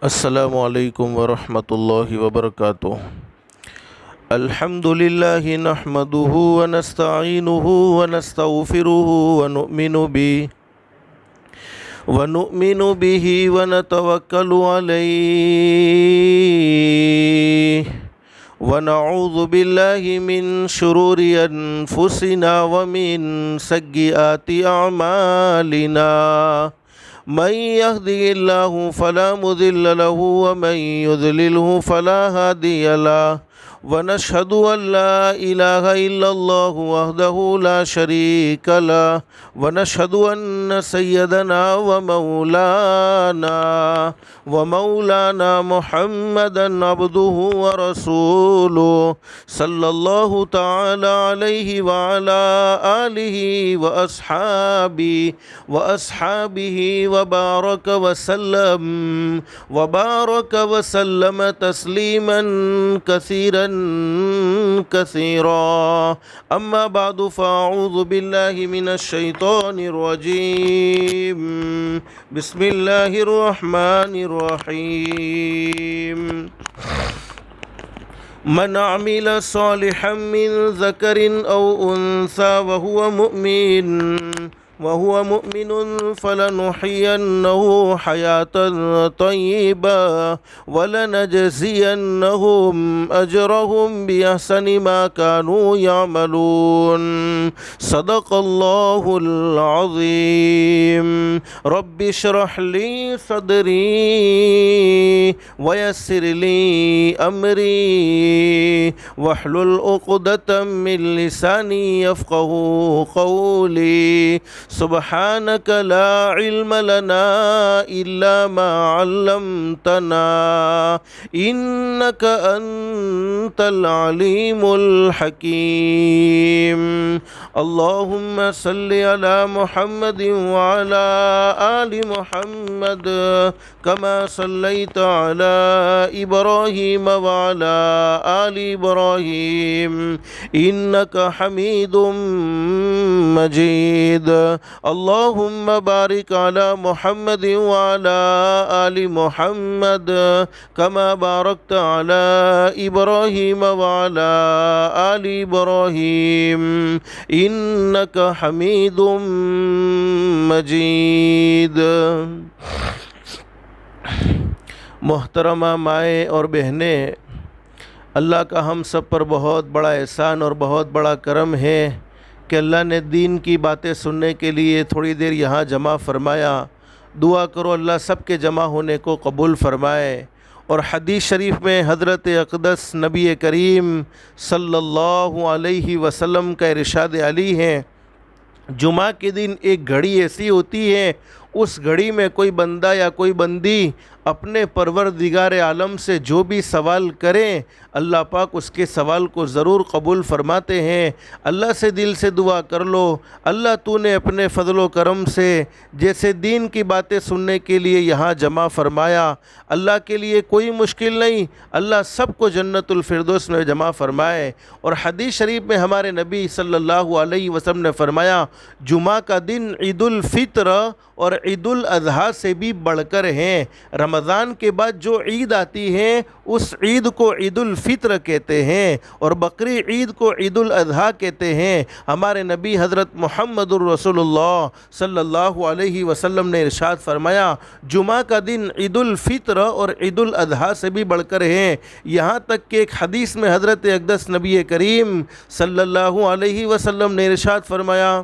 السلام علیکم ورحمۃ اللہ وبرکاتہ۔ الحمد للہ نحمدہ ونستعینہ ونستغفرہ ونؤمن بہ ونتوکل علیہ ونعوذ باللہ من شرور انفسنا ومن سیئات اعمالنا من يهده الله فلا مضل له ومن يضلله فلا هادي له ونشهد أن لا إله إلا الله وحده لا شريك له ونشهد أن سيدنا ومولانا محمدا عبده ورسوله صلى الله تعالى عليه وعلى آله وأصحابه وبارك وسلم تسليما كثيرا كثيرا أما بعد فأعوذ بالله من الشيطان الرجيم بسم الله الرحمن الرحيم من عمل صالحا من ذكر أو أنثى وهو مؤمن فلنحيينه حياة طيبة ولنجزينهم أجرهم بأحسن ما كانوا يعملون صدق الله العظيم رب اشرح لي صدري ويسر لي أمري واحلل عقدة من لساني يفقهوا قولي سبحانك لا علم لنا إلا ما علمتنا إنك أنت العليم الحكيم اللهم صل على محمد وعلى آل محمد كما صليت على إبراهيم وعلى آل إبراهيم إنك حميد مجيد اللهم بارك على محمد وعلى آل محمد كما باركت على إبراهيم وعلى آل إبراهيم إنك حميد مجيد۔ محترمہ مائیں اور بہنیں، اللہ کا ہم سب پر بہت بڑا احسان اور بہت بڑا کرم ہے کہ اللہ نے دین کی باتیں سننے کے لیے تھوڑی دیر یہاں جمع فرمایا۔ دعا کرو اللہ سب کے جمع ہونے کو قبول فرمائے۔ اور حدیث شریف میں حضرت اقدس نبی کریم صلی اللہ علیہ وسلم کا ارشاد علی ہے، جمعہ کے دن ایک گھڑی ایسی ہوتی ہے، اس گھڑی میں کوئی بندہ یا کوئی بندی اپنے پروردگار عالم سے جو بھی سوال کریں اللہ پاک اس کے سوال کو ضرور قبول فرماتے ہیں۔ اللہ سے دل سے دعا کر لو، اللہ تو نے اپنے فضل و کرم سے جیسے دین کی باتیں سننے کے لیے یہاں جمع فرمایا، اللہ کے لیے کوئی مشکل نہیں، اللہ سب کو جنت الفردوس میں جمع فرمائے۔ اور حدیث شریف میں ہمارے نبی صلی اللہ علیہ وسلم نے فرمایا، جمعہ کا دن عید الفطر اور عید الاضحیٰ سے بھی بڑھ کر ہیں۔ رمضان کے بعد جو عید آتی ہے اس عید کو عید الفطر کہتے ہیں اور بقری عید کو عید الاضحیٰ کہتے ہیں۔ ہمارے نبی حضرت محمد الرسول اللہ صلی اللہ علیہ وسلم نے ارشاد فرمایا، جمعہ کا دن عید الفطر اور عید الاضحیٰ سے بھی بڑھ کر ہیں۔ یہاں تک کہ ایک حدیث میں حضرت اقدس نبی کریم صلی اللہ علیہ وسلم نے ارشاد فرمایا،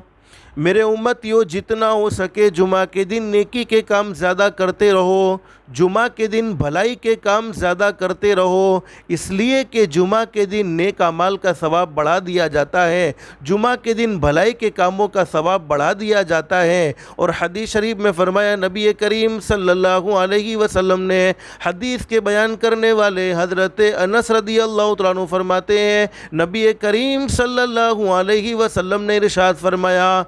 میرے امتیوں جتنا ہو سکے جمعہ کے دن نیکی کے کام زیادہ کرتے رہو، جمعہ کے دن بھلائی کے کام زیادہ کرتے رہو، اس لیے کہ جمعہ کے دن نیک اعمال کا ثواب بڑھا دیا جاتا ہے، جمعہ کے دن بھلائی کے کاموں کا ثواب بڑھا دیا جاتا ہے۔ اور حدیث شریف میں فرمایا، نبی کریم صلی اللہ علیہ وسلم نے حدیث کے بیان کرنے والے حضرت انس رضی اللہ تعالیٰ عنہ فرماتے ہیں، نبی کریم صلی اللہ علیہ وسلم نے ارشاد فرمایا،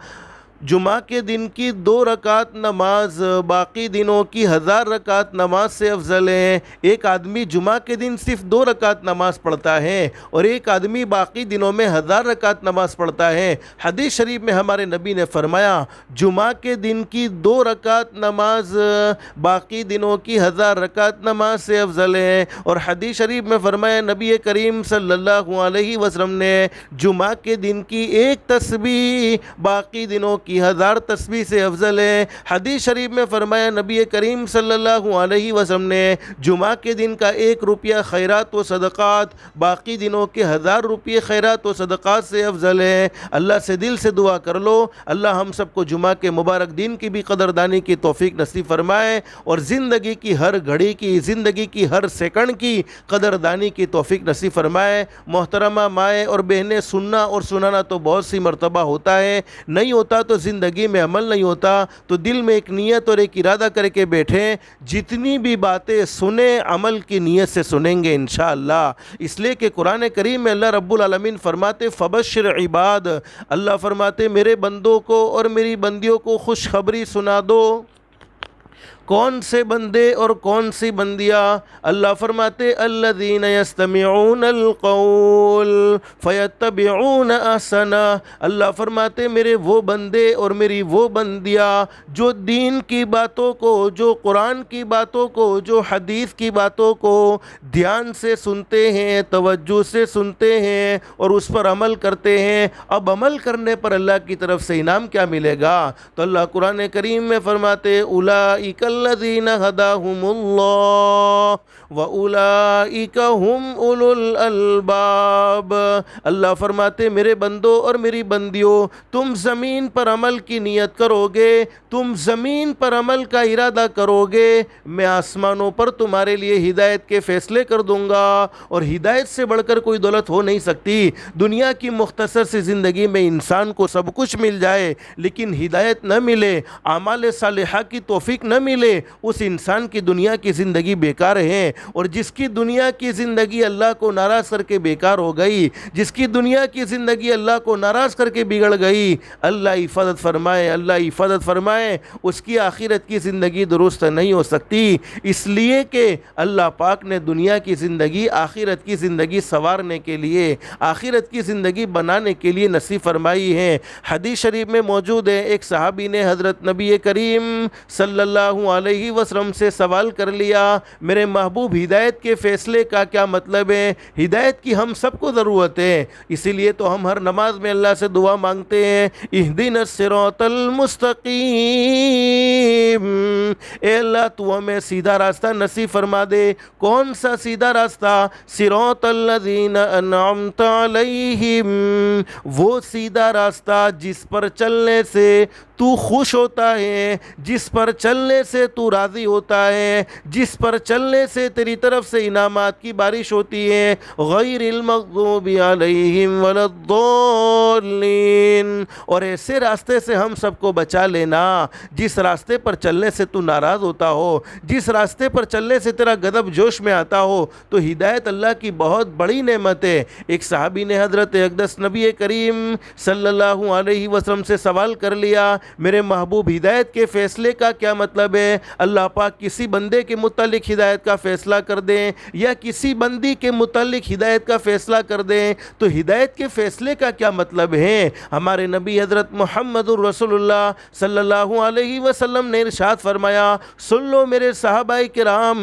جمعہ کے دن کی 2 رکعت نماز باقی دنوں کی 1000 رکعت نماز سے افضل ہے۔ ایک آدمی جمعہ کے دن صرف 2 رکعت نماز پڑھتا ہے اور ایک آدمی باقی دنوں میں 1000 رکعت نماز پڑھتا ہے۔ حدیث شریف میں ہمارے نبی نے فرمایا جمعہ کے دن کی 2 رکعت نماز باقی دنوں کی 1000 رکعت نماز سے افضل ہے، اور حدیث شریف میں فرمایا نبی کریم صلی اللہ علیہ وسلم نے جمعہ کے دن کی 1 تسبیح باقی دنوں کی 1000 تسبیح سے افضل ہے۔ حدیث شریف میں فرمایا نبی کریم صلی اللہ علیہ وسلم نے جمعہ کے دن کا 1 روپیہ خیرات و صدقات باقی دنوں کے 1000 روپیے خیرات و صدقات سے افضل ہے۔ اللہ سے دل سے دعا کر لو اللہ ہم سب کو جمعہ کے مبارک دن کی بھی قدردانی کی توفیق نصیب فرمائے، اور زندگی کی ہر گھڑی کی، زندگی کی ہر سیکنڈ کی قدردانی کی توفیق نصیب فرمائے۔ محترمہ مائیں اور بہنیں، سننا اور سنانا تو بہت سی مرتبہ ہوتا ہے، نہیں ہوتا تو زندگی میں عمل نہیں ہوتا، تو دل میں ایک نیت اور ایک ارادہ کر کے بیٹھیں، جتنی بھی باتیں سنیں عمل کی نیت سے سنیں گے انشاءاللہ۔ اس لیے کہ قرآن کریم میں اللہ رب العالمین فرماتے فبشر عباد، اللہ فرماتے میرے بندوں کو اور میری بندیوں کو خوشخبری سنا دو۔ کون سے بندے اور کون سی بندیاں؟ اللہ فرماتے الذین یستمعون القول فیتبعون احسنہ، اللہ فرماتے میرے وہ بندے اور میری وہ بندیاں جو دین کی باتوں کو، جو قرآن کی باتوں کو، جو حدیث کی باتوں کو دھیان سے سنتے ہیں، توجہ سے سنتے ہیں اور اس پر عمل کرتے ہیں۔ اب عمل کرنے پر اللہ کی طرف سے انعام کیا ملے گا؟ تو اللہ قرآن کریم میں فرماتے اولئک الذین ھداھم اللہ واولئک ھم اولو الالباب، اللہ فرماتے میرے بندوں اور میری بندیوں تم زمین پر عمل کی نیت کرو گے، تم زمین پر عمل کا ارادہ کرو گے، میں آسمانوں پر تمہارے لیے ہدایت کے فیصلے کر دوں گا، اور ہدایت سے بڑھ کر کوئی دولت ہو نہیں سکتی۔ دنیا کی مختصر سی زندگی میں انسان کو سب کچھ مل جائے لیکن ہدایت نہ ملے، اعمال صالحہ کی توفیق نہ ملے، اس انسان کی دنیا کی زندگی بیکار ہے۔ اور جس کی دنیا کی زندگی اللہ کو ناراض کر کے بیکار ہو گئی، جس کی دنیا کی زندگی اللہ کو ناراض کر کے بگڑ گئی، اللہ حفاظت فرمائے، اللہ حفاظت فرمائے، اس کی آخرت کی زندگی درست نہیں ہو سکتی۔ اس لیے کہ اللہ پاک نے دنیا کی زندگی آخرت کی زندگی سنوارنے کے لیے، آخرت کی زندگی بنانے کے لیے نصیب فرمائی ہے۔ حدیث شریف میں موجود ہے ایک صحابی نے حضرت نبی کریم صلی اللہ علیہ وسلم سے سوال کر لیا میرے محبوب ہدایت کے فیصلے کا کیا مطلب ہے؟ ہدایت کی ہم سب کو ضرورت ہے، اسی لیے تو ہم ہر نماز میں اللہ سے دعا مانگتے ہیں اہدنا الصراط المستقیم، اے اللہ تو ہمیں سیدھا راستہ نصیب فرما دے۔ کون سا سیدھا راستہ؟ صراط الذین انعمت علیہم، وہ سیدھا راستہ جس پر چلنے سے تو خوش ہوتا ہے، جس پر چلنے سے تو راضی ہوتا ہے، جس پر چلنے سے تیری طرف سے انعامات کی بارش ہوتی ہے، غیر المغضوب علیہم ولا الضالین، اور ایسے راستے سے ہم سب کو بچا لینا جس راستے پر چلنے سے تو ناراض ہوتا ہو، جس راستے پر چلنے سے تیرا غضب جوش میں آتا ہو۔ تو ہدایت اللہ کی بہت بڑی نعمت ہے۔ ایک صحابی نے حضرت اقدس نبی کریم صلی اللہ علیہ وسلم سے سوال کر لیا میرے محبوب ہدایت کے فیصلے کا کیا مطلب ہے؟ اللہ پاک کسی بندے کے متعلق ہدایت کا فیصلہ کر دیں یا کسی بندی کے متعلق ہدایت کا فیصلہ کر دیں تو ہدایت کے فیصلے کا کیا مطلب ہے؟ ہمارے نبی حضرت محمد الرسول اللہ صلی اللہ علیہ وسلم نے ارشاد فرمایا سن لو میرے صحابہ کرام،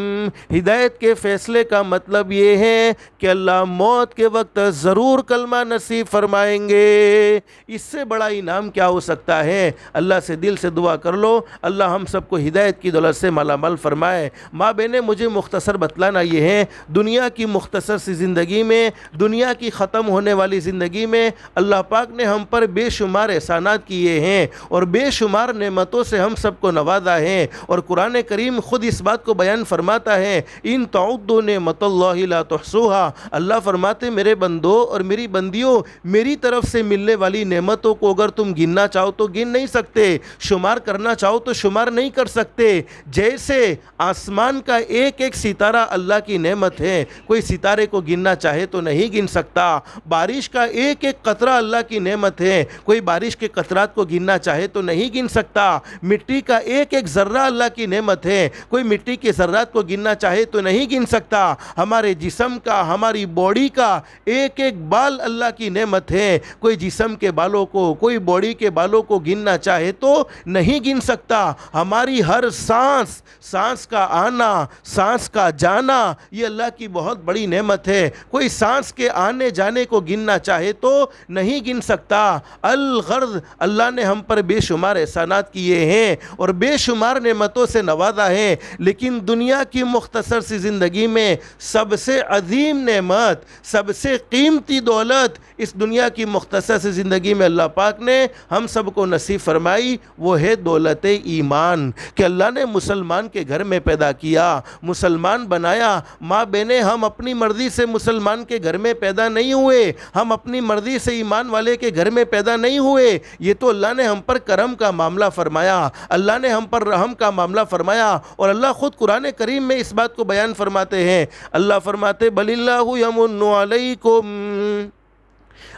ہدایت کے فیصلے کا مطلب یہ ہے کہ اللہ موت کے وقت ضرور کلمہ نصیب فرمائیں گے۔ اس سے بڑا انعام کیا ہو سکتا ہے؟ اللہ سے دل سے دعا کر لو اللہ ہم سب کو ہدایت کی دولت سے مالا مال فرمائے۔ ماں بہنیں مجھے مختصر بتلانا یہ ہے، دنیا کی مختصر سی زندگی میں، دنیا کی ختم ہونے والی زندگی میں اللہ پاک نے ہم پر بے شمار احسانات کیے ہیں اور بے شمار نعمتوں سے ہم سب کو نوازا ہے، اور قرآن کریم خود اس بات کو بیان فرماتا ہے ان تعدوا نعمت اللہ لا تحصوها، اللہ فرماتے میرے بندوں اور میری بندیوں میری طرف سے ملنے والی نعمتوں کو اگر تم گننا چاہو تو گن نہیں سکتے، شمار کرنا چاہو تو شمار نہیں کر سکتے۔ سے جیسے آسمان کا ایک ایک ستارہ اللہ کی نعمت ہے، کوئی ستارے کو گننا چاہے تو نہیں گن سکتا۔ بارش کا ایک ایک قطرہ اللہ کی نعمت ہے، کوئی بارش کے قطرات کو گننا چاہے تو نہیں گن سکتا۔ مٹی کا ایک ایک ذرہ اللہ کی نعمت ہے، کوئی مٹی کے ذرات کو گننا چاہے تو نہیں گن سکتا۔ ہمارے جسم کا، ہماری باڈی کا ایک ایک بال اللہ کی نعمت ہے، کوئی جسم کے بالوں کو، کوئی باڈی کے بالوں کو گننا چاہے تو نہیں گن سکتا۔ ہماری ہر سانس، سانس کا آنا، سانس کا جانا، یہ اللہ کی بہت بڑی نعمت ہے، کوئی سانس کے آنے جانے کو گننا چاہے تو نہیں گن سکتا۔ الغرض اللہ نے ہم پر بے شمار احسانات کیے ہیں اور بے شمار نعمتوں سے نوازا ہے، لیکن دنیا کی مختصر سی زندگی میں سب سے عظیم نعمت، سب سے قیمتی دولت اس دنیا کی مختصر سی زندگی میں اللہ پاک نے ہم سب کو نصیب فرمائی، وہ ہے دولت ایمان، کہ اللہ نے مسلمان کے گھر میں پیدا کیا، مسلمان بنایا۔ ماں بہنیں، ہم اپنی مرضی سے مسلمان کے گھر میں پیدا نہیں ہوئے، ہم اپنی مرضی سے ایمان والے کے گھر میں پیدا نہیں ہوئے، یہ تو اللہ نے ہم پر کرم کا معاملہ فرمایا، اللہ نے ہم پر رحم کا معاملہ فرمایا، اور اللہ خود قرآن کریم میں اس بات کو بیان فرماتے ہیں۔ اللہ فرماتے بل اللہ یمن علیکم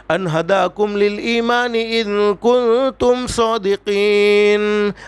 ان ہداکم للایمان اذ کنتم صادقین۔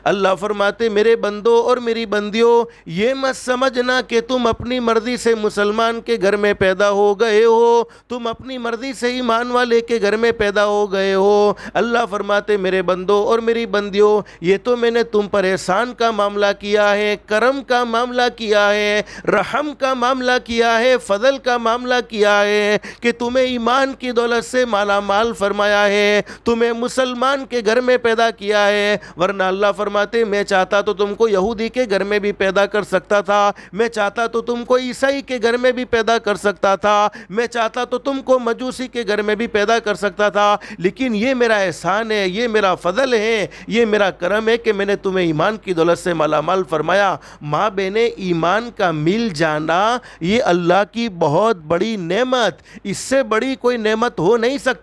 اللہ فرماتے میرے بندوں اور میری بندیوں، یہ مت سمجھنا کہ تم اپنی مرضی سے مسلمان کے گھر میں پیدا ہو گئے ہو، تم اپنی مرضی سے ایمان والے کے گھر میں پیدا ہو گئے ہو۔ اللہ فرماتے میرے بندوں اور میری بندیوں، یہ تو میں نے تم پر احسان کا معاملہ کیا ہے، کرم کا معاملہ کیا ہے، رحم کا معاملہ کیا ہے، فضل کا معاملہ کیا ہے، کہ تمہیں ایمان کی دولت سے مالا مال فرمایا ہے، تمہیں مسلمان کے گھر میں پیدا کیا ہے، ورنہ اللہ فرماتے میں چاہتا تو تم کو یہودی کے گھر میں بھی پیدا کر سکتا تھا، میں چاہتا تو تم کو عیسائی کے گھر میں بھی پیدا کر سکتا تھا، میں چاہتا تو تم کو مجوسی کے گھر میں بھی پیدا کر سکتا تھا، لیکن یہ میرا احسان ہے، یہ میرا فضل ہے، یہ میرا کرم ہے کہ میں نے تمہیں ایمان کی دولت سے مالا مال فرمایا۔ ماں بہنیں، ایمان کا مل جانا یہ اللہ کی بہت بڑی نعمت، اس سے بڑی کوئی نعمت ہو نہیں سکتی،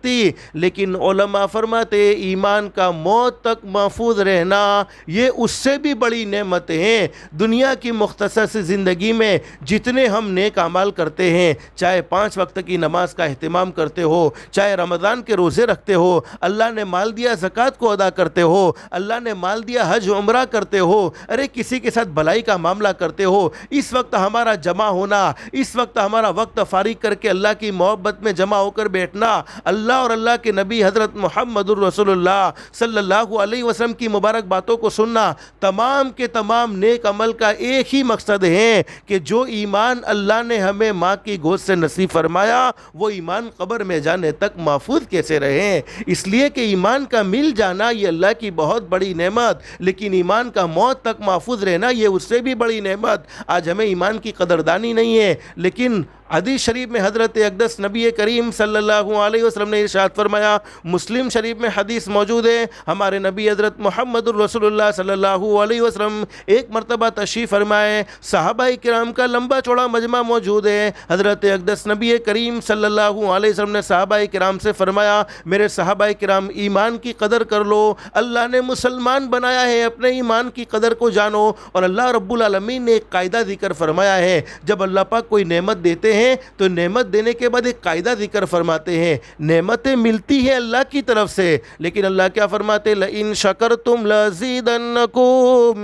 لیکن علماء فرماتے ایمان کا موت تک محفوظ رہنا یہ اس سے بھی بڑی نعمت ہیں۔ دنیا کی مختصر سی زندگی میں جتنے ہم نیک اعمال کرتے ہیں، چاہے 5 وقت کی نماز کا اہتمام کرتے ہو، چاہے رمضان کے روزے رکھتے ہو، اللہ نے مال دیا زکوٰۃ کو ادا کرتے ہو، اللہ نے مال دیا حج عمرہ کرتے ہو، ارے کسی کے ساتھ بھلائی کا معاملہ کرتے ہو، اس وقت ہمارا جمع ہونا، اس وقت ہمارا وقت فارغ کر کے اللہ کی محبت میں جمع ہو کر بیٹھنا، اللہ اور اللہ کے نبی حضرت محمد الرسول اللہ صلی اللہ علیہ وسلم کی مبارک باتوں کو سننا، تمام کے تمام نیک عمل کا ایک ہی مقصد ہے کہ جو ایمان اللہ نے ہمیں ماں کی گود سے نصیب فرمایا وہ ایمان قبر میں جانے تک محفوظ کیسے رہیں۔ اس لیے کہ ایمان کا مل جانا یہ اللہ کی بہت بڑی نعمت، لیکن ایمان کا موت تک محفوظ رہنا یہ اس سے بھی بڑی نعمت۔ آج ہمیں ایمان کی قدردانی نہیں ہے، لیکن حدیث شریف میں حضرت اقدس نبی کریم صلی اللہ علیہ وسلم نے ارشاد فرمایا، مسلم شریف میں حدیث موجود ہے، ہمارے نبی حضرت محمد الرسول اللہ صلی اللہ علیہ وسلم ایک مرتبہ تشریف فرمائے، صحابہ کرام کا لمبا چوڑا مجمع موجود ہے، حضرت اقدس نبی کریم صلی اللہ علیہ وسلم نے صحابہ کرام سے فرمایا، میرے صحابہ کرام ایمان کی قدر کر لو، اللہ نے مسلمان بنایا ہے، اپنے ایمان کی قدر کو جانو۔ اور اللہ رب العالمین نے ایک قاعدہ ذکر فرمایا ہے، جب اللہ پاک کوئی نعمت دیتے ہیں تو نعمت دینے کے بعد ایک قاعدہ ذکر فرماتے ہیں، نعمتیں ملتی ہیں اللہ کی طرف سے، لیکن اللہ کیا فرماتے، لَإِن شَكَرْتُمْ لَأَزِيدَنَّكُمْ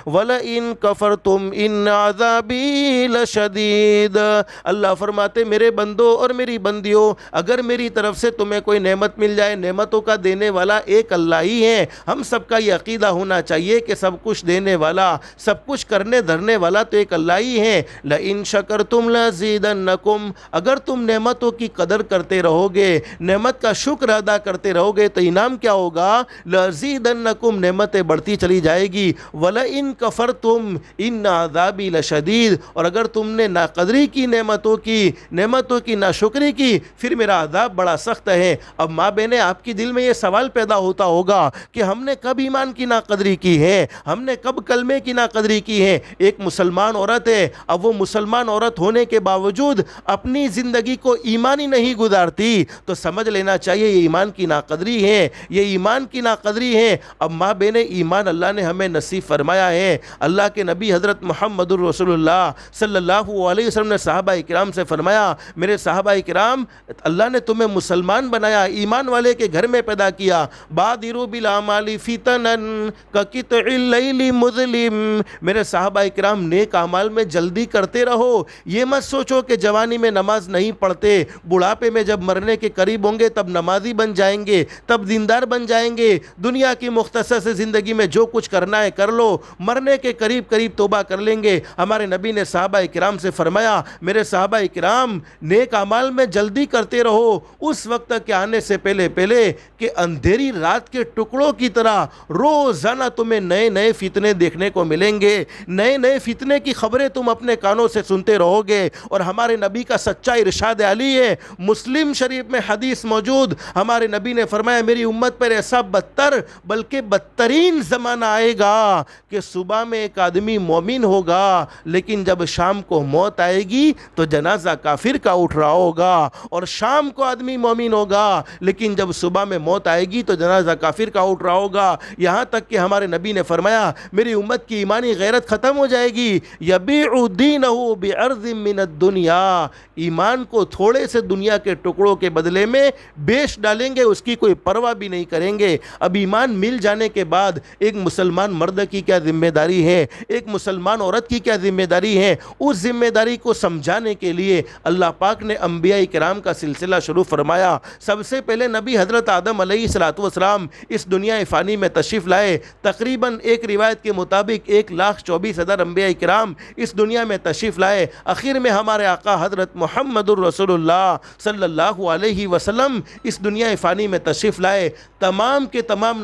وَلَإِن كَفَرْتُمْ إِنَّ عَذَابِي لَشَدِيدٌ۔ اللہ فرماتے میرے بندوں اور میری بندیوں، اگر میری طرف سے تمہیں کوئی نعمت مل جائے، نعمتوں کا دینے والا ایک اللہ ہی ہے، ہم سب کا یہ عقیدہ ہونا چاہیے کہ سب کچھ دینے والا، سب کچھ کرنے دھرنے والا تو ایک اللہ ہی ہے۔ لَإِن شَكَرْتُمْ لَأَزِيدَنَّكُمْ، اگر تم نعمتوں کی قدر کرتے رہو گے، نعمت کا شکر ادا کرتے رہو گے تو انعام کیا ہوگا، لَأَزِيدَنَّكُمْ، نعمتیں بڑھتی چلی جائے گی، وَلَئِن كَفَرْتُمْ إِنَّ عَذَابِي لَشَدِيدٌ، اور اگر تم نے ناقدری کی نعمتوں کی ناشکری کی، پھر میرا عذاب بڑا سخت ہے۔ اب ماں بہنیں، آپ کی دل میں یہ سوال پیدا ہوتا ہوگا کہ ہم نے کب ایمان کی ناقدری کی ہے، ہم نے کب کلمے کی ناقدری کی ہے۔ ایک مسلمان عورت ہے، اب وہ مسلمان عورت ہونے کے باوجود باوجود اپنی زندگی کو ایمانی نہیں گزارتی تو سمجھ لینا چاہیے یہ ایمان کی ناقدری ہے، یہ ایمان کی ناقدری ہے۔ اب ماں بہن ایمان اللہ نے ہمیں نصیب فرمایا ہے۔ اللہ کے نبی حضرت محمد الرسول اللہ صلی اللہ علیہ وسلم نے صحابہ کرام سے فرمایا، میرے صحابہ کرام، اللہ نے تمہیں مسلمان بنایا، ایمان والے کے گھر میں پیدا کیا۔ بادروا بالاعمال فتنا کقطع اللیل مظلم، میرے صحابہ کرام نیک اعمال میں جلدی کرتے رہو۔ یہ مت سوچو کہ جوانی میں نماز نہیں پڑھتے، بڑھاپے میں جب مرنے کے قریب ہوں گے تب نمازی بن جائیں گے، تب دیندار بن جائیں گے۔ دنیا کی مختصر سے زندگی میں جو کچھ کرنا ہے کر لو، مرنے کے قریب توبہ کر لیں گے۔ ہمارے نبی نے صحابہ کرام سے فرمایا، میرے صحابہ کرام نیک اعمال میں جلدی کرتے رہو، اس وقت کے آنے سے پہلے کہ اندھیری رات کے ٹکڑوں کی طرح روزانہ تمہیں نئے نئے فتنے دیکھنے کو ملیں گے، نئے نئے فتنے کی خبریں تم اپنے کانوں سے سنتے رہو گے۔ اور ہمارے نبی کا سچا ارشاد علی ہے، مسلم شریف میں حدیث موجود، ہمارے نبی نے فرمایا میری امت پر ایسا بدتر بلکہ بدترین زمانہ آئے گا کہ صبح میں ایک آدمی مومن ہوگا لیکن جب شام کو موت آئے گی تو جنازہ کافر کا اٹھ رہا ہوگا، اور شام کو آدمی مومن ہوگا لیکن جب صبح میں موت آئے گی تو جنازہ کافر کا اٹھ رہا ہوگا۔ یہاں تک کہ ہمارے نبی نے فرمایا میری امت کی ایمانی غیرت ختم ہو جائے گی، یبیع دینہ بعرض من الدنیا، ایمان کو تھوڑے سے دنیا کے ٹکڑوں کے بدلے میں بیچ ڈالیں گے، اس کی کوئی پرواہ بھی نہیں کریں گے۔ اب ایمان مل جانے کے بعد ایک مسلمان مرد کی کیا ذمہ داری ہے، ایک مسلمان عورت کی کیا ذمہ داری ہے، اس ذمہ داری کو سمجھانے کے لیے اللہ پاک نے انبیاء کرام کا سلسلہ شروع فرمایا۔ سب سے پہلے نبی حضرت آدم علیہ السلام اس دنیا فانی میں تشریف لائے۔ تقریباً ایک روایت کے مطابق 1,24,000 انبیاء کرام اس دنیا میں تشریف لائے۔ آخر میں ہمارے آقا حضرت محمد الرسول اللہ صلی اللہ علیہ وسلم اس دنیا فانی میں تشریف لائے۔ تمام کے تمام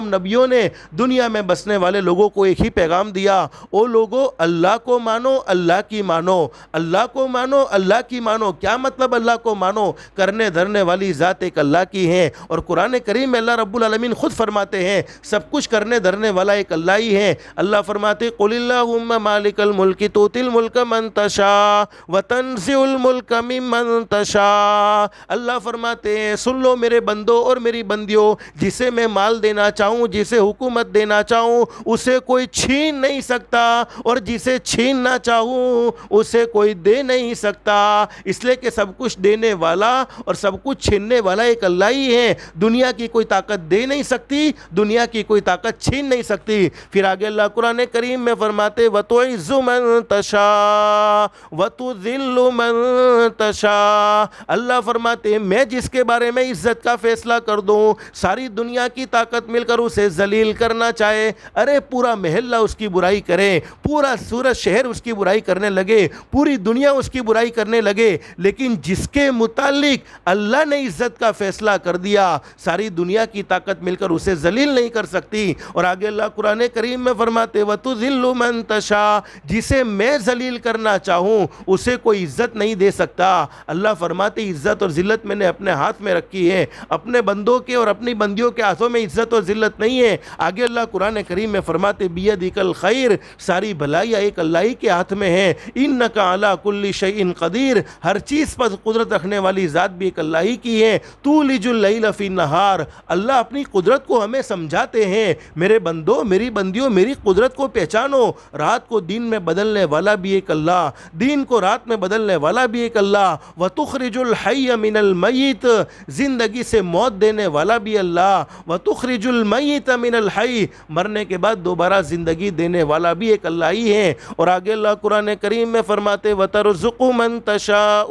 نبیوں نے دنیا میں بسنے والے لوگوں کو ایک ہی پیغام دیا، او لوگو اللہ کو مانو، اللہ کی مانو، اللہ کو مانو، اللہ کی مانو۔ کیا مطلب اللہ کو مانو؟ کرنے دھرنے والی ذات ایک اللہ کی ہے، اور قرآن کریم میں اللہ رب العالمین خود فرماتے ہیں سب کچھ کرنے دھرنے والا ایک اللہ ہی ہے۔ اللہ فرماتے قل اللہم مالک الملک تؤتی الملک من تشاء وتنزع الملک ممن تشاء۔ اللہ فرماتے ہیں سن لو میرے بندوں اور میری بندیوں، جسے میں مال دینا چاہوں، جسے حکومت دینا چاہوں اسے کوئی چھین نہیں سکتا، اور جسے چھیننا چاہوں اسے کوئی دے نہیں سکتا، اس لیے کہ سب کچھ دینے والا اور سب کچھ چھیننے والا ایک اللہ ہی ہے۔ دنیا کی کوئی طاقت دے نہیں سکتی، دنیا کی کوئی طاقت چھین نہیں سکتی۔ پھر آگے اللہ قرآن کریم میں فرماتے وَتُعِزُّ مَن تَشَاءُ وَتُذِلُّ مَن تَشَاءُ۔ اللہ فرماتے ہیں میں جس کے بارے میں عزت کا فیصلہ کر دوں، ساری دنیا کی طاقت مل کر اسے ذلیل کرنا چاہے، ارے پورا محلہ اس کی برائی کرے، پورا سورج شہر اس کی برائی کرنے لگے، پوری دنیا اس کی برائی کرنے لگے، لیکن جس کے متعلق اللہ نے عزت کا فیصلہ کر دیا ساری دنیا کی طاقت مل کر اسے ذلیل نہیں کر سکتی۔ اور آگے اللہ قرآن کریم میں فرماتے وَتُذِلُّ مَن تَشَاءُ، جسے میں ذلیل کرنا چاہوں اسے کوئی عزت نہیں دے سکتا۔ اللہ فرماتے عزت اور ذلت میں نے اپنے ہاتھ میں رکھی ہے، اپنے بندوں کے اور اپنی بندیوں کے ہاتھوں میں عزت اور ذلت نہیں ہے۔ آگے اللہ قرآن کریم میں فرماتے بیدک الخیر، ساری بھلائیاں ایک اللہ ہی کے ہاتھ میں ہیں، انک علی کل شیء قدیر، ہر چیز پر قدرت رکھنے والی ذات بھی ایک اللہ ہی کی ہے۔ تولج اللیل فی النہار، اللہ اپنی قدرت کو ہمیں سمجھاتے ہیں میرے بندوں میری بندیوں میری قدرت کو پہچانو، رات کو دن میں بدلنے والا بھی ایک اللہ، دن کو رات میں بدلنے والا بھی ایک اللہ، وتخرج الحی من المیت، زندگی سے موت دینے والا بھی اللہ، وتخرج المیت من الحی، مرنے کے بعد دوبارہ زندگی دینے والا بھی ایک اللہ ہی ہے۔ اور آگے اللہ قرآن کریم میں فرماتے وترزق من تشاء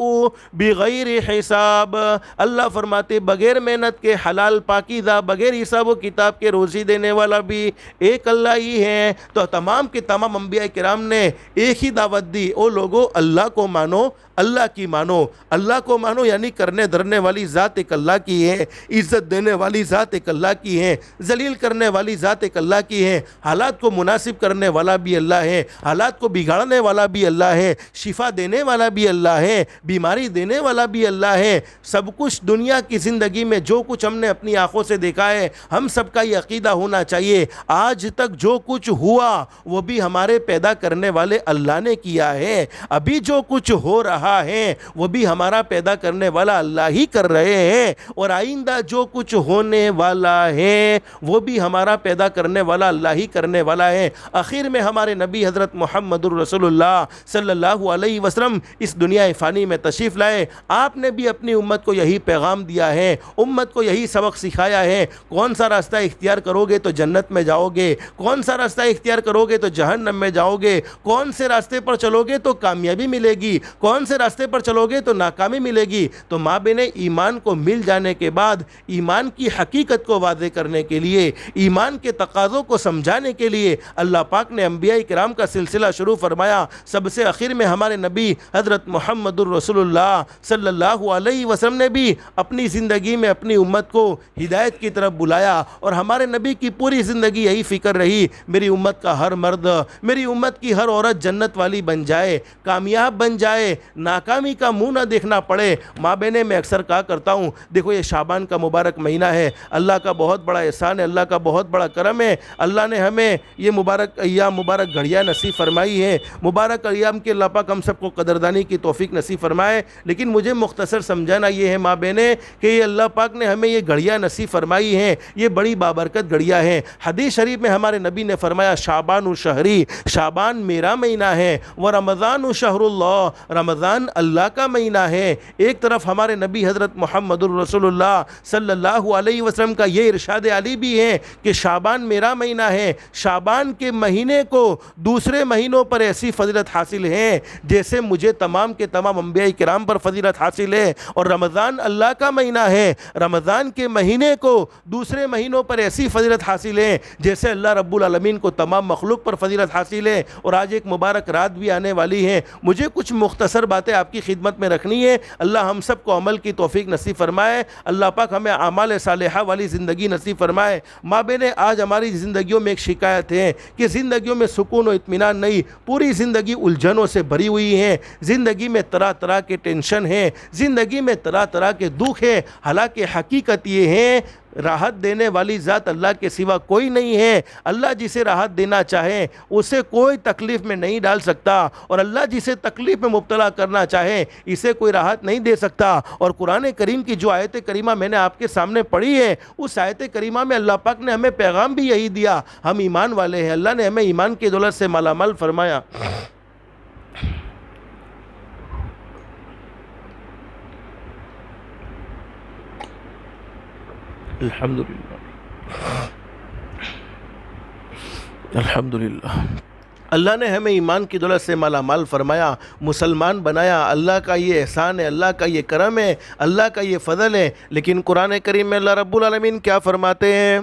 بغیر حساب، اللہ فرماتے بغیر محنت کے حلال پاکیزہ بغیر حساب و کتاب کے روزی دینے والا بھی ایک اللہ ہی ہے۔ تو تمام کے تمام انبیاء کرام نے ایک ہی دعوت دی، او لوگو اللہ کو مانو، اللہ کی مانو. اللہ کو مانو یعنی کرنے دھرنے والی ذات ایک اللہ کی ہے, عزت دینے والی ذات ایک اللہ کی ہے, ذلیل کرنے والی ذات ایک اللہ کی ہے, حالات کو مناسب کرنے والا بھی اللہ ہے, حالات کو بگاڑنے والا بھی اللہ ہے, شفا دینے والا بھی اللہ ہے, بیماری دینے والا بھی اللہ ہے. سب کچھ دنیا کی زندگی میں جو کچھ ہم نے اپنی آنکھوں سے دیکھا ہے, ہم سب کا یہ عقیدہ ہونا چاہیے آج تک جو کچھ ہوا وہ بھی ہمارے پیدا کرنے والے اللہ نے کیا ہے. ابھی جو کچھ ہو رہا ہے وہ بھی ہمارا پیدا کرنے والا اللہ ہی کر رہے ہیں, اور آئندہ جو کچھ ہونے والا ہے وہ بھی ہمارا پیدا کرنے والا اللہ ہی کرنے والا ہے. آخر میں ہمارے نبی حضرت محمد الرسول اللہ صلی اللہ علیہ وسلم اس دنیا فانی میں تشریف لائے. آپ نے بھی اپنی امت کو یہی پیغام دیا ہے, امت کو یہی سبق سکھایا ہے. کون سا راستہ اختیار کرو گے تو جنت میں جاؤ گے, کون سا راستہ اختیار کرو گے تو جہنم میں جاؤ گے, کون سے راستے پر چلو گے تو کامیابی ملے گی, کون سے راستے پر چلو گے تو ناکامی ملے گی. تو مابین ایمان کو مل جانے کے بعد ایمان کی حقیقت کو واضح کرنے کے لیے, ایمان کے تقاضوں کو سمجھانے کے لیے اللہ پاک نے انبیاء کرام کا سلسلہ شروع فرمایا. سب سے آخر میں ہمارے نبی حضرت محمد الرسول اللہ صلی اللہ علیہ وسلم نے بھی اپنی زندگی میں اپنی امت کو ہدایت کی طرف بلایا, اور ہمارے نبی کی پوری زندگی یہی فکر رہی میری امت کا ہر مرد, میری امت کی ہر عورت جنت والی بن جائے, کامیاب بن جائے, ناکامی کا منہ نہ دیکھنا پڑے. ماں بہنیں میں اکثر کہا کرتا ہوں دیکھو یہ شعبان کا مبارک مہینہ ہے, اللہ کا بہت بڑا احسان ہے, اللہ کا بہت بڑا کرم ہے. اللہ نے ہمیں یہ مبارک ایام, مبارک گھڑیاں نصیب فرمائی ہیں. مبارک ایام کے اللہ پاک ہم سب کو قدردانی کی توفیق نصیب فرمائے. لیکن مجھے مختصر سمجھانا یہ ہے ماں بہنیں کہ یہ اللہ پاک نے ہمیں یہ گھڑیاں نصیب فرمائی ہیں, یہ بڑی بابرکت گھڑیاں ہیں. حدیث شریف میں ہمارے نبی نے فرمایا شعبان شہری, شعبان میرا مہینہ ہے, ورمضان شہر اللہ, رمضان اللہ کا مہینہ ہے. ایک طرف ہمارے نبی حضرت محمد الرسول اللہ صلی اللہ علیہ وسلم کا یہ ارشاد علی بھی ہے کہ شعبان میرا مہینہ ہے. شعبان کے مہینے کو دوسرے مہینوں پر ایسی فضیلت حاصل ہے جیسے مجھے تمام کے تمام انبیاء کرام پر فضیلت حاصل ہے. اور رمضان اللہ کا مہینہ ہے, رمضان کے مہینے کو دوسرے مہینوں پر ایسی فضیلت حاصل ہے جیسے اللہ رب العالمین کو تمام مخلوق پر فضیلت حاصل ہے. اور آج ایک مبارک رات بھی آنے والی ہے. مجھے کچھ مختصر باتیں آپ کی خدمت میں رکھنی ہے. اللہ ہم سب کو عمل کی توفیق نصیب فرمائے. اللہ پاک ہمیں اعمال صالحہ والی زندگی نصیب فرمائے. ماں بہنیں آج ہماری زندگیوں میں ایک شکایت ہے کہ زندگیوں میں سکون و اطمینان نہیں, پوری زندگی الجھنوں سے بھری ہوئی ہے. زندگی میں طرح طرح کے ٹینشن ہیں, زندگی میں طرح طرح کے دکھ ہیں. حالانکہ حقیقت یہ ہے راحت دینے والی ذات اللہ کے سوا کوئی نہیں ہے. اللہ جسے راحت دینا چاہے اسے کوئی تکلیف میں نہیں ڈال سکتا, اور اللہ جسے تکلیف میں مبتلا کرنا چاہے اسے کوئی راحت نہیں دے سکتا. اور قرآن کریم کی جو آیت کریمہ میں نے آپ کے سامنے پڑھی ہے, اس آیت کریمہ میں اللہ پاک نے ہمیں پیغام بھی یہی دیا. ہم ایمان والے ہیں, اللہ نے ہمیں ایمان کی دولت سے مالا مال فرمایا. الحمدللہ الحمدللہ اللہ نے ہمیں ایمان کی دولت سے مالا مال فرمایا, مسلمان بنایا. اللہ کا یہ احسان ہے, اللہ کا یہ کرم ہے, اللہ کا یہ فضل ہے. لیکن قرآن کریم میں اللہ رب العالمین کیا فرماتے ہیں؟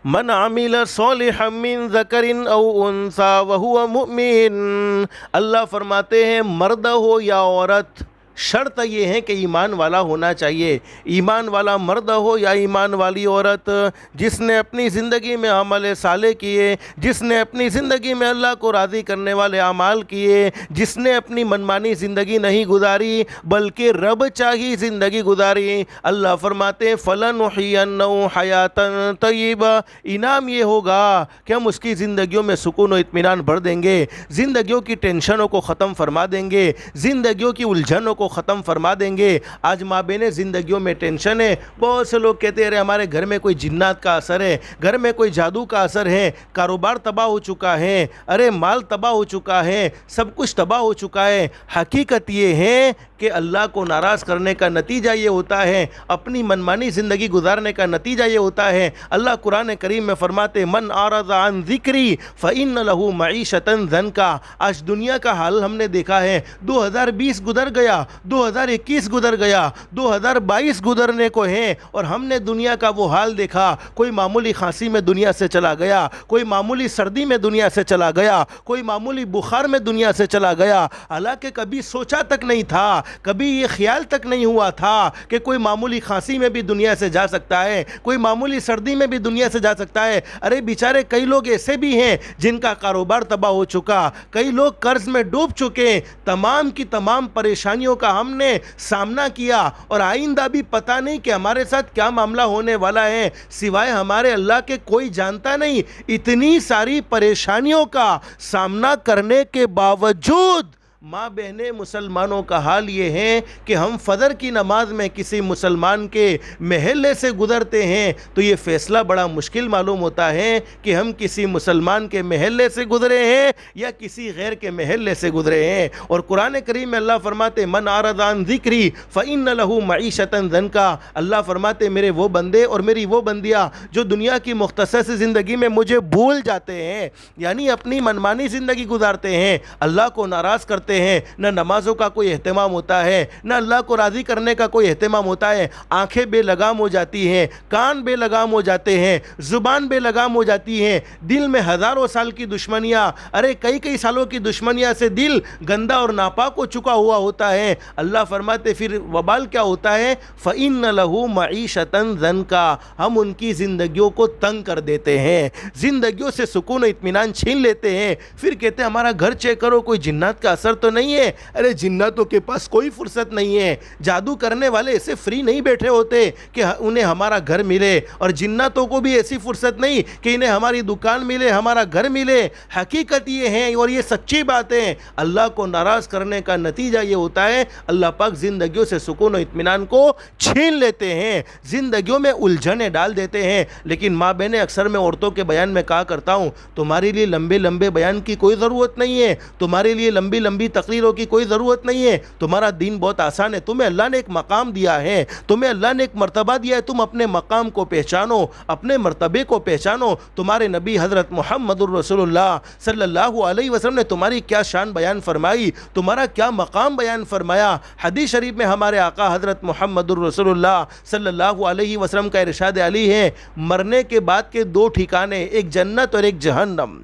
من عمل صالحا من ذکر او انثی وہو مؤمن. اللہ فرماتے ہیں مرد ہو یا عورت, شرط یہ ہے کہ ایمان والا ہونا چاہیے. ایمان والا مرد ہو یا ایمان والی عورت, جس نے اپنی زندگی میں عمل صالح کیے, جس نے اپنی زندگی میں اللہ کو راضی کرنے والے اعمال کیے, جس نے اپنی منمانی زندگی نہیں گزاری بلکہ رب چاہی زندگی گزاری. اللہ فرماتے ہیں فَلَنُحْيِيَنَّهُ حَيَاةً طَيِّبَةً. انعام یہ ہوگا کہ ہم اس کی زندگیوں میں سکون و اطمینان بھر دیں گے, زندگیوں کی ٹینشنوں کو ختم فرما دیں گے, زندگیوں کی الجھنوں کو ختم فرما دیں گے. آج ماں بہنیں زندگیوں میں ٹینشن ہے. بہت سے لوگ کہتے ہیں ہمارے گھر میں کوئی جنات کا اثر ہے, گھر میں کوئی جادو کا اثر ہے, کاروبار تباہ ہو چکا ہے, ارے مال تباہ ہو چکا ہے, سب کچھ تباہ ہو چکا ہے. حقیقت یہ ہے کہ اللہ کو ناراض کرنے کا نتیجہ یہ ہوتا ہے، اپنی منمانی زندگی گزارنے کا نتیجہ یہ ہوتا ہے۔ اللہ قرآن کریم میں فرماتے من اعرض عن ذکری فإن له معیشۃ ضنکا۔ آج دنیا کا حال ہم نے دیکھا ہے، 2020 گزر گیا، 2021 گزر گیا، 2022 گزرنے کو ہے، اور ہم نے دنیا کا وہ حال دیکھا۔ کوئی معمولی کھانسی میں دنیا سے چلا گیا، کوئی معمولی سردی میں دنیا سے چلا گیا، کوئی معمولی بخار میں دنیا سے چلا گیا، حالانکہ کبھی سوچا تک نہیں تھا، کبھی یہ خیال تک نہیں ہوا تھا کہ کوئی معمولی کھانسی میں بھی دنیا سے جا سکتا ہے، کوئی معمولی سردی میں بھی دنیا سے جا سکتا ہے۔ ارے بیچارے کئی لوگ ایسے بھی ہیں جن کا کاروبار تباہ ہو چکا، کئی لوگ قرض میں ڈوب چکے، تمام کی تمام پریشانیوں کا ہم نے سامنا کیا، اور آئندہ بھی پتہ نہیں کہ ہمارے ساتھ کیا معاملہ ہونے والا ہے، سوائے ہمارے اللہ کے کوئی جانتا نہیں۔ اتنی ساری پریشانیوں کا سامنا کرنے کے باوجود ماں بہنیں مسلمانوں کا حال یہ ہے کہ ہم فجر کی نماز میں کسی مسلمان کے محلے سے گزرتے ہیں تو یہ فیصلہ بڑا مشکل معلوم ہوتا ہے کہ ہم کسی مسلمان کے محلے سے گزرے ہیں یا کسی غیر کے محلے سے گزرے ہیں۔ اور قرآن کریم میں اللہ فرماتے من اعرض عن ذکری فإن له معیشۃ ضنکا۔ اللہ فرماتے میرے وہ بندے اور میری وہ بندیاں جو دنیا کی مختصر سی زندگی میں مجھے بھول جاتے ہیں، یعنی اپنی منمانی زندگی گزارتے ہیں، اللہ کو ناراض کرتے ہیں، نہ نمازوں کا کوئی اہتمام ہوتا ہے، نہ اللہ کو راضی کرنے کا کوئی اہتمام ہوتا ہے، آنکھیں بے لگام ہو جاتی ہیں، کان بے لگام ہو جاتے ہیں، زبان بے لگام ہو جاتی ہیں، دل میں ہزاروں سال کی دشمنیاں، ارے کئی سالوں کی دشمنیاں سے دل گندا اور ناپاک ہو چکا ہوا ہوتا ہے۔ اللہ فرماتے پھر وبال کیا ہوتا ہے؟ فَإِنَّ لَهُ مَعِيشَةً ضَنْكَا۔ ہم ان کی زندگیوں کو تنگ کر دیتے ہیں، زندگیوں سے سکون و اطمینان چھین لیتے ہیں، پھر کہتے ہیں ہمارا گھر چیک کرو کوئی جنات کا اثر تو نہیں ہے۔ ارے جناتوں کے پاس کوئی فرصت نہیں ہے، جادو کرنے والے ایسے فری نہیں بیٹھے ہوتے کہ انہیں ہمارا گھر ملے، اور جناتوں کو بھی ایسی فرصت نہیں کہ انہیں ہماری دکان ملے، ہمارا گھر ملے۔ حقیقت یہ ہے اور یہ سچی بات ہے، اللہ کو ناراض کرنے کا نتیجہ یہ ہوتا ہے اللہ پاک زندگیوں سے سکون و اطمینان کو چھین لیتے ہیں، زندگیوں میں الجھنیں ڈال دیتے ہیں۔ لیکن ماں بہنیں اکثر میں عورتوں کے بیان میں کہا کرتا ہوں تمہارے لیے لمبے بیان کی کوئی ضرورت نہیں ہے، تمہارے لیے لمبی تقریروں کی کوئی ضرورت نہیں ہے، تمہارا دین بہت آسان ہے، تمہیں اللہ نے ایک مقام دیا ہے، تمہیں اللہ نے ایک مرتبہ دیا ہے، تم اپنے مقام کو پہچانو، اپنے مرتبے کو پہچانو۔ تمہارے نبی حضرت محمد الرسول اللہ صلی اللہ علیہ وسلم نے تمہاری کیا شان بیان فرمائی، تمہارا کیا مقام بیان فرمایا۔ حدیث شریف میں ہمارے آقا حضرت محمد الرسول اللہ صلی اللہ علیہ وسلم کا ارشاد علی ہے مرنے کے بعد کے دو ٹھکانے، ایک جنت اور ایک جہنم۔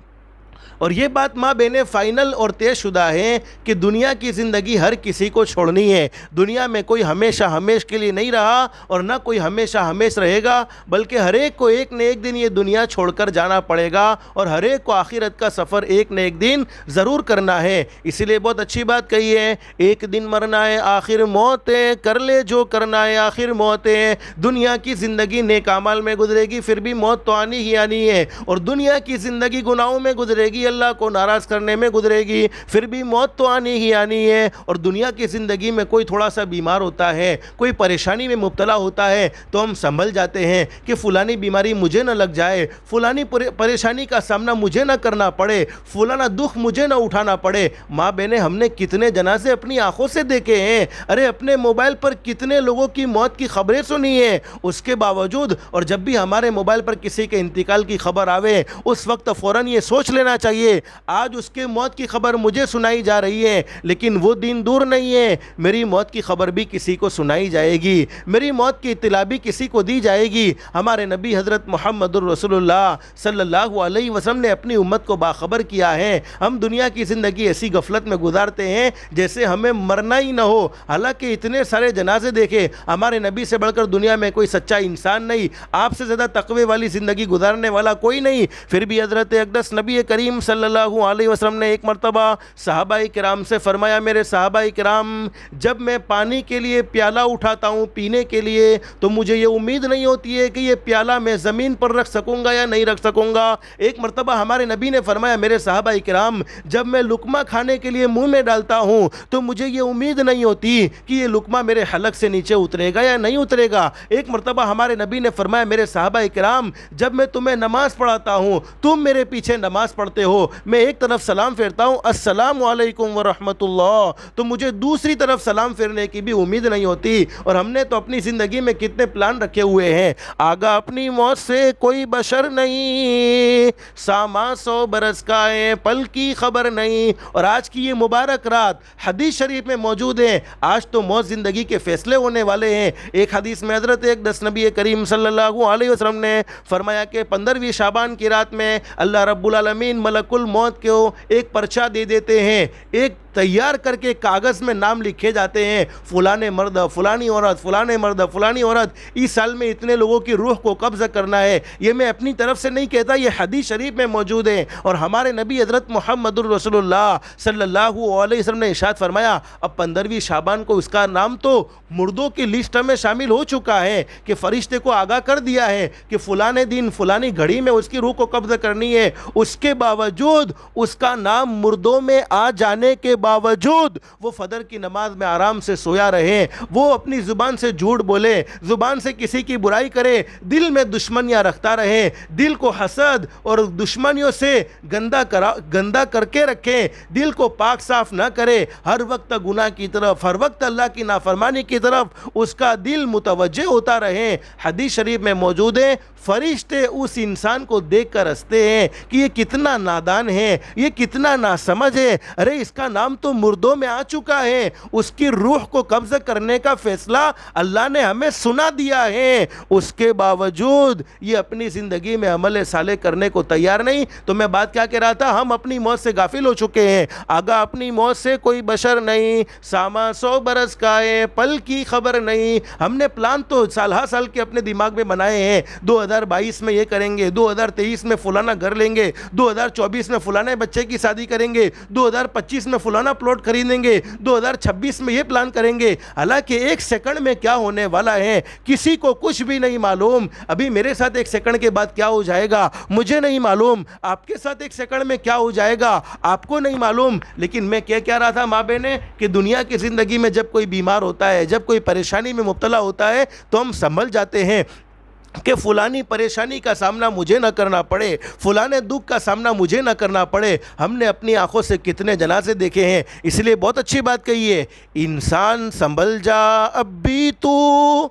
اور یہ بات ماں بہنیں فائنل اور طے شدہ ہے کہ دنیا کی زندگی ہر کسی کو چھوڑنی ہے، دنیا میں کوئی ہمیشہ ہمیش کے لیے نہیں رہا اور نہ کوئی ہمیشہ ہمیش رہے گا، بلکہ ہر ایک کو ایک نہ ایک دن یہ دنیا چھوڑ کر جانا پڑے گا، اور ہر ایک کو آخرت کا سفر ایک نہ ایک دن ضرور کرنا ہے۔ اسی لیے بہت اچھی بات کہی ہے ایک دن مرنا ہے آخر موت ہے، کر لے جو کرنا ہے آخر موت ہے۔ دنیا کی زندگی نیک اعمال میں گزرے گی پھر بھی موت تو آنی ہی آنی ہے، اور دنیا کی زندگی گناہوں میں گزرے گی، اللہ کو ناراض کرنے میں گزرے گی، پھر بھی موت تو آنی ہی آنی ہے۔ اور دنیا کی زندگی میں کوئی تھوڑا سا بیمار ہوتا ہے، کوئی پریشانی میں مبتلا ہوتا ہے تو ہم سنبھل جاتے ہیں کہ فلانی بیماری مجھے نہ لگ جائے، فلانی پریشانی کا سامنا مجھے نہ کرنا پڑے، فلانا دکھ مجھے نہ اٹھانا پڑے۔ ماں بہنیں ہم نے کتنے جنازے اپنی آنکھوں سے دیکھے ہیں، ارے اپنے موبائل پر کتنے لوگوں کی موت کی خبریں سنی ہیں، اس کے باوجود اور جب بھی ہمارے موبائل پر کسی کے انتقال کی خبر آوے اس وقت فوراً یہ سوچ لینا چاہیے آج اس کے موت کی خبر مجھے سنائی جا رہی ہے، لیکن وہ دن دور نہیں ہے، میری موت کی خبر بھی کسی کو سنائی جائے گی، میری موت کی اطلاع بھی کسی کو دی جائے گی۔ ہمارے نبی حضرت محمد الرسول اللہ صلی اللہ علیہ وسلم نے اپنی امت کو باخبر کیا ہے۔ ہم دنیا کی زندگی ایسی غفلت میں گزارتے ہیں جیسے ہمیں مرنا ہی نہ ہو، حالانکہ اتنے سارے جنازے دیکھے، ہمارے نبی سے بڑھ کر دنیا میں کوئی سچا انسان نہیں، آپ سے زیادہ تقوی والی زندگی گزارنے والا کوئی نہیں، پھر بھی حضرت اقدس نبی کریم صلی اللہ علیہ وسلم نے ایک مرتبہ صحابہ کرام سے فرمایا میرے صحابہ کرام جب میں پانی کے لیے پیالہ اٹھاتا ہوں پینے کے لیے تو مجھے یہ امید نہیں ہوتی ہے کہ یہ پیالہ میں زمین پر رکھ سکوں گا یا نہیں رکھ سکوں گا۔ ایک مرتبہ ہمارے نبی نے فرمایا میرے صحابہ کرام جب میں لقمہ کھانے کے لیے منہ میں ڈالتا ہوں تو مجھے یہ امید نہیں ہوتی کہ یہ لقمہ میرے حلق سے نیچے اترے گا یا نہیں اترے گا۔ ایک مرتبہ ہمارے نبی نے فرمایا میرے صحابہ کرام جب میں تمہیں نماز پڑھاتا ہوں تم میرے پیچھے نماز پڑھتے ہو ہو، میں ایک طرف سلام پھیرتا ہوں السلام علیکم ورحمۃ اللہ، تو مجھے دوسری طرف سلام پھیرنے کی بھی امید نہیں ہوتی۔ اور ہم نے تو اپنی زندگی میں کتنے پلان رکھے ہوئے ہیں، آگاہ اپنی موت سے کوئی بشر نہیں، ساما 100 برس کا ہے پل کی خبر نہیں۔ اور آج کی یہ مبارک رات حدیث شریف میں موجود ہے، آج تو موت زندگی کے فیصلے ہونے والے ہیں۔ ایک حدیث میں حضرت اقدس نبی کریم صلی اللہ علیہ وسلم نے فرمایا کہ 15ویں شعبان کی رات میں اللہ رب العالمین ملک الموت کو ایک پرچہ دے دیتے ہیں، ایک تیار کر کے کاغذ میں نام لکھے جاتے ہیں، فلانے مرد، فلانی عورت، فلانے مرد، فلانی عورت، اس سال میں اتنے لوگوں کی روح کو قبض کرنا ہے۔ یہ میں اپنی طرف سے نہیں کہتا، یہ حدیث شریف میں موجود ہے۔ اور ہمارے نبی حضرت محمد الرسول اللہ صلی اللہ علیہ وسلم نے ارشاد فرمایا، اب 15ویں شعبان کو اس کا نام تو مردوں کی لسٹ میں شامل ہو چکا ہے کہ فرشتے کو آگاہ کر دیا ہے کہ فلانے دن فلانی گھڑی میں اس کی روح کو قبض کرنی ہے۔ اس کے باوجود اس کا نام مردوں میں آ جانے کے باوجود وہ فجر کی نماز میں آرام سے سویا رہے، وہ اپنی زبان سے جھوٹ بولے، زبان سے کسی کی برائی کرے، دل میں دشمنیاں رکھتا رہے، دل کو حسد اور دشمنیوں سے گندا کر کے رکھے، دل کو پاک صاف نہ کرے، ہر وقت گناہ کی طرف، ہر وقت اللہ کی نافرمانی کی طرف اس کا دل متوجہ ہوتا رہے۔ حدیث شریف میں موجود ہے، فرشتے اس انسان کو دیکھ کر ہنستے ہیں کہ یہ کتنا نادان ہے، یہ کتنا ناسمجھ ہے، ارے اس کا نام تو مردوں میں آ چکا ہے، اس کی روح کو قبض کرنے کا فیصلہ اللہ نے ہمیں سنا دیا ہے، اس کے باوجود یہ اپنی زندگی میں عمل صالح کرنے کو تیار نہیں۔ تو میں بات کیا کہہ رہا تھا، ہم اپنی موت سے غافل ہو چکے ہیں، آگاہ اپنی موت سے کوئی بشر نہیں، ساما 100 برس کا ہے پل کی خبر نہیں۔ ہم نے پلان تو سال ہر سال کے اپنے دماغ میں بنائے ہیں، 2022 میں یہ کریں گے، 2023 میں فلانا گھر لیں گے، 2024 میں فلانے بچے کی شادی کریں گے، 2025 میں فلانا پلاٹ خریدیں گے، 2026 میں یہ پلان کریں گے۔ حالانکہ ایک سیکنڈ میں کیا ہونے والا ہے کسی کو کچھ بھی نہیں معلوم۔ ابھی میرے ساتھ ایک سیکنڈ کے بعد کیا ہو جائے گا مجھے نہیں معلوم، آپ کے ساتھ ایک سیکنڈ میں کیا ہو جائے گا آپ کو نہیں معلوم۔ لیکن میں کیا رہا تھا ماں بہنیں کہ دنیا کی زندگی میں جب کوئی بیمار ہوتا ہے، جب کوئی پریشانی میں مبتلا ہوتا ہے تو ہم سنبھل جاتے ہیں کہ فلانی پریشانی کا سامنا مجھے نہ کرنا پڑے، فلانے دکھ کا سامنا مجھے نہ کرنا پڑے۔ ہم نے اپنی آنکھوں سے کتنے جنازے دیکھے ہیں، اس لیے بہت اچھی بات کہی ہے، انسان سنبھل جا اب بھی تو،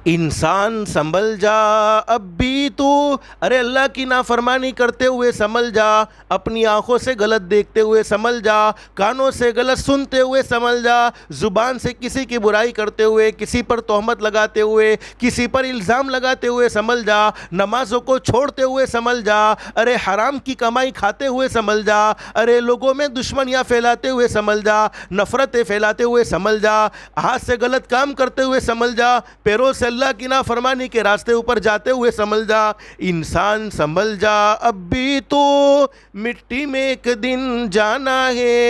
انسان سنبھل جا اب بھی تو، ارے اللہ کی نافرمانی کرتے ہوئے سنبھل جا، اپنی آنکھوں سے غلط دیکھتے ہوئے سنبھل جا، کانوں سے غلط سنتے ہوئے سنبھل جا، زبان سے کسی کی برائی کرتے ہوئے، کسی پر تہمت لگاتے ہوئے، کسی پر الزام لگاتے ہوئے سنبھل جا، نمازوں کو چھوڑتے ہوئے سنبھل جا، ارے حرام کی کمائی کھاتے ہوئے سنبھل جا، ارے لوگوں میں دشمنیاں پھیلاتے ہوئے سنبھل جا، نفرتیں پھیلاتے ہوئے سنبھل جا، ہاتھ سے غلط کام کرتے ہوئے سنبھل جا، پیروں سے اللہ کی نافرمانی کے راستے اوپر جاتے ہوئے سنبھل جا۔ انسان سنبھل جا اب بھی تو، مٹی میں ایک دن جانا ہے،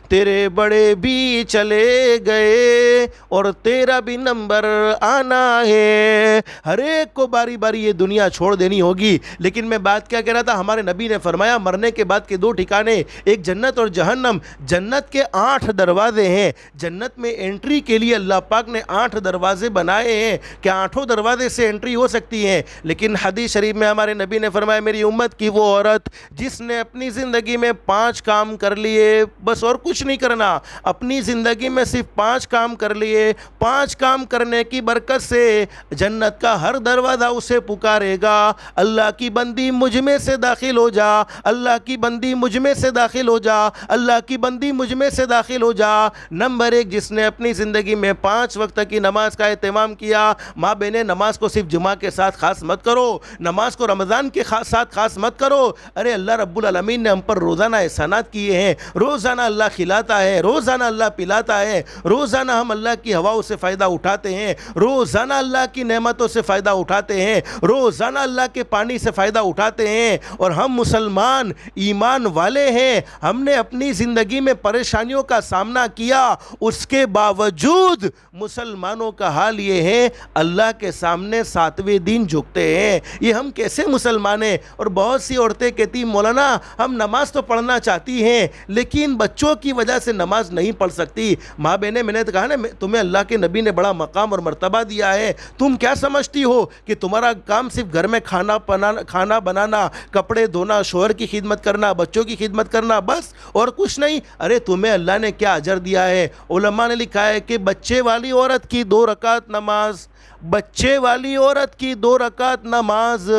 تیرے بڑے بھی چلے گئے اور تیرا بھی نمبر آنا ہے۔ ہر ایک کو باری باری یہ دنیا چھوڑ دینی ہوگی۔ لیکن میں بات کیا کہہ رہا تھا، ہمارے نبی نے فرمایا مرنے کے بعد کے 2 ٹھکانے، ایک جنت اور جہنم۔ جنت کے 8 دروازے ہیں، جنت میں انٹری کے لیے اللہ پاک نے 8 دروازے بنائے ہیں کہ 8 دروازے سے انٹری ہو سکتی ہے۔ لیکن حدیث شریف میں ہمارے نبی نے فرمایا میری امت کی وہ عورت جس نے اپنی زندگی میں 5 کام کر لیے، بس اور کچھ نہیں کرنا، اپنی زندگی میں صرف 5 کام کر لیے، 5 کام کرنے کی برکت سے جنت کا ہر دروازہ اسے پکارے گا، اللہ کی بندی مجھ میں سے داخل ہو جا، اللہ کی بندی مجھ میں سے داخل ہو جا، اللہ کی بندی مجھ میں سے داخل ہو جا۔ نمبر 1، جس نے اپنی زندگی میں 5 وقت کی نماز کا اہتمام کیا۔ ماں بہنیں نماز کو صرف جمعہ کے ساتھ خاص مت کرو، نماز کو رمضان کے ساتھ خاص مت کرو، ارے اللہ رب العالمین نے ہم پر روزانہ احسانات کیے ہیں، روزانہ اللہ کھلاتا ہے، روزانہ اللہ پلاتا ہے، روزانہ ہم اللہ کی ہواؤں سے فائدہ اٹھاتے ہیں، روزانہ اللہ کی نعمتوں سے فائدہ اٹھاتے ہیں، روزانہ اللہ کے پانی سے فائدہ اٹھاتے ہیں، اور ہم مسلمان ایمان والے ہیں، ہم نے اپنی زندگی میں پریشانیوں کا سامنا کیا، اس کے باوجود مسلمانوں کا حال یہ ہے اللہ کے سامنے 7ویں دن جھکتے ہیں۔ یہ ہم کیسے مسلمان ہیں؟ اور بہت سی عورتیں کہتی مولانا ہم نماز تو پڑھنا چاہتی ہیں لیکن بچوں کی وجہ سے نماز نہیں پڑھ سکتی۔ ماں بہنیں میں نے کہا نا تمہیں اللہ کے نبی نے بڑا مقام اور مرتبہ دیا ہے. تم کیا سمجھتی ہو کہ تمہارا کام صرف گھر میں کھانا بنانا, کپڑے دھونا, شوہر کی خدمت کرنا, بچوں کی خدمت کرنا, بس اور کچھ نہیں؟ ارے تمہیں اللہ نے کیا اجر دیا ہے. علماء نے لکھا ہے کہ بچے والی عورت کی 2 رکعت نماز, بچے والی عورت کی 2 رکعت نماز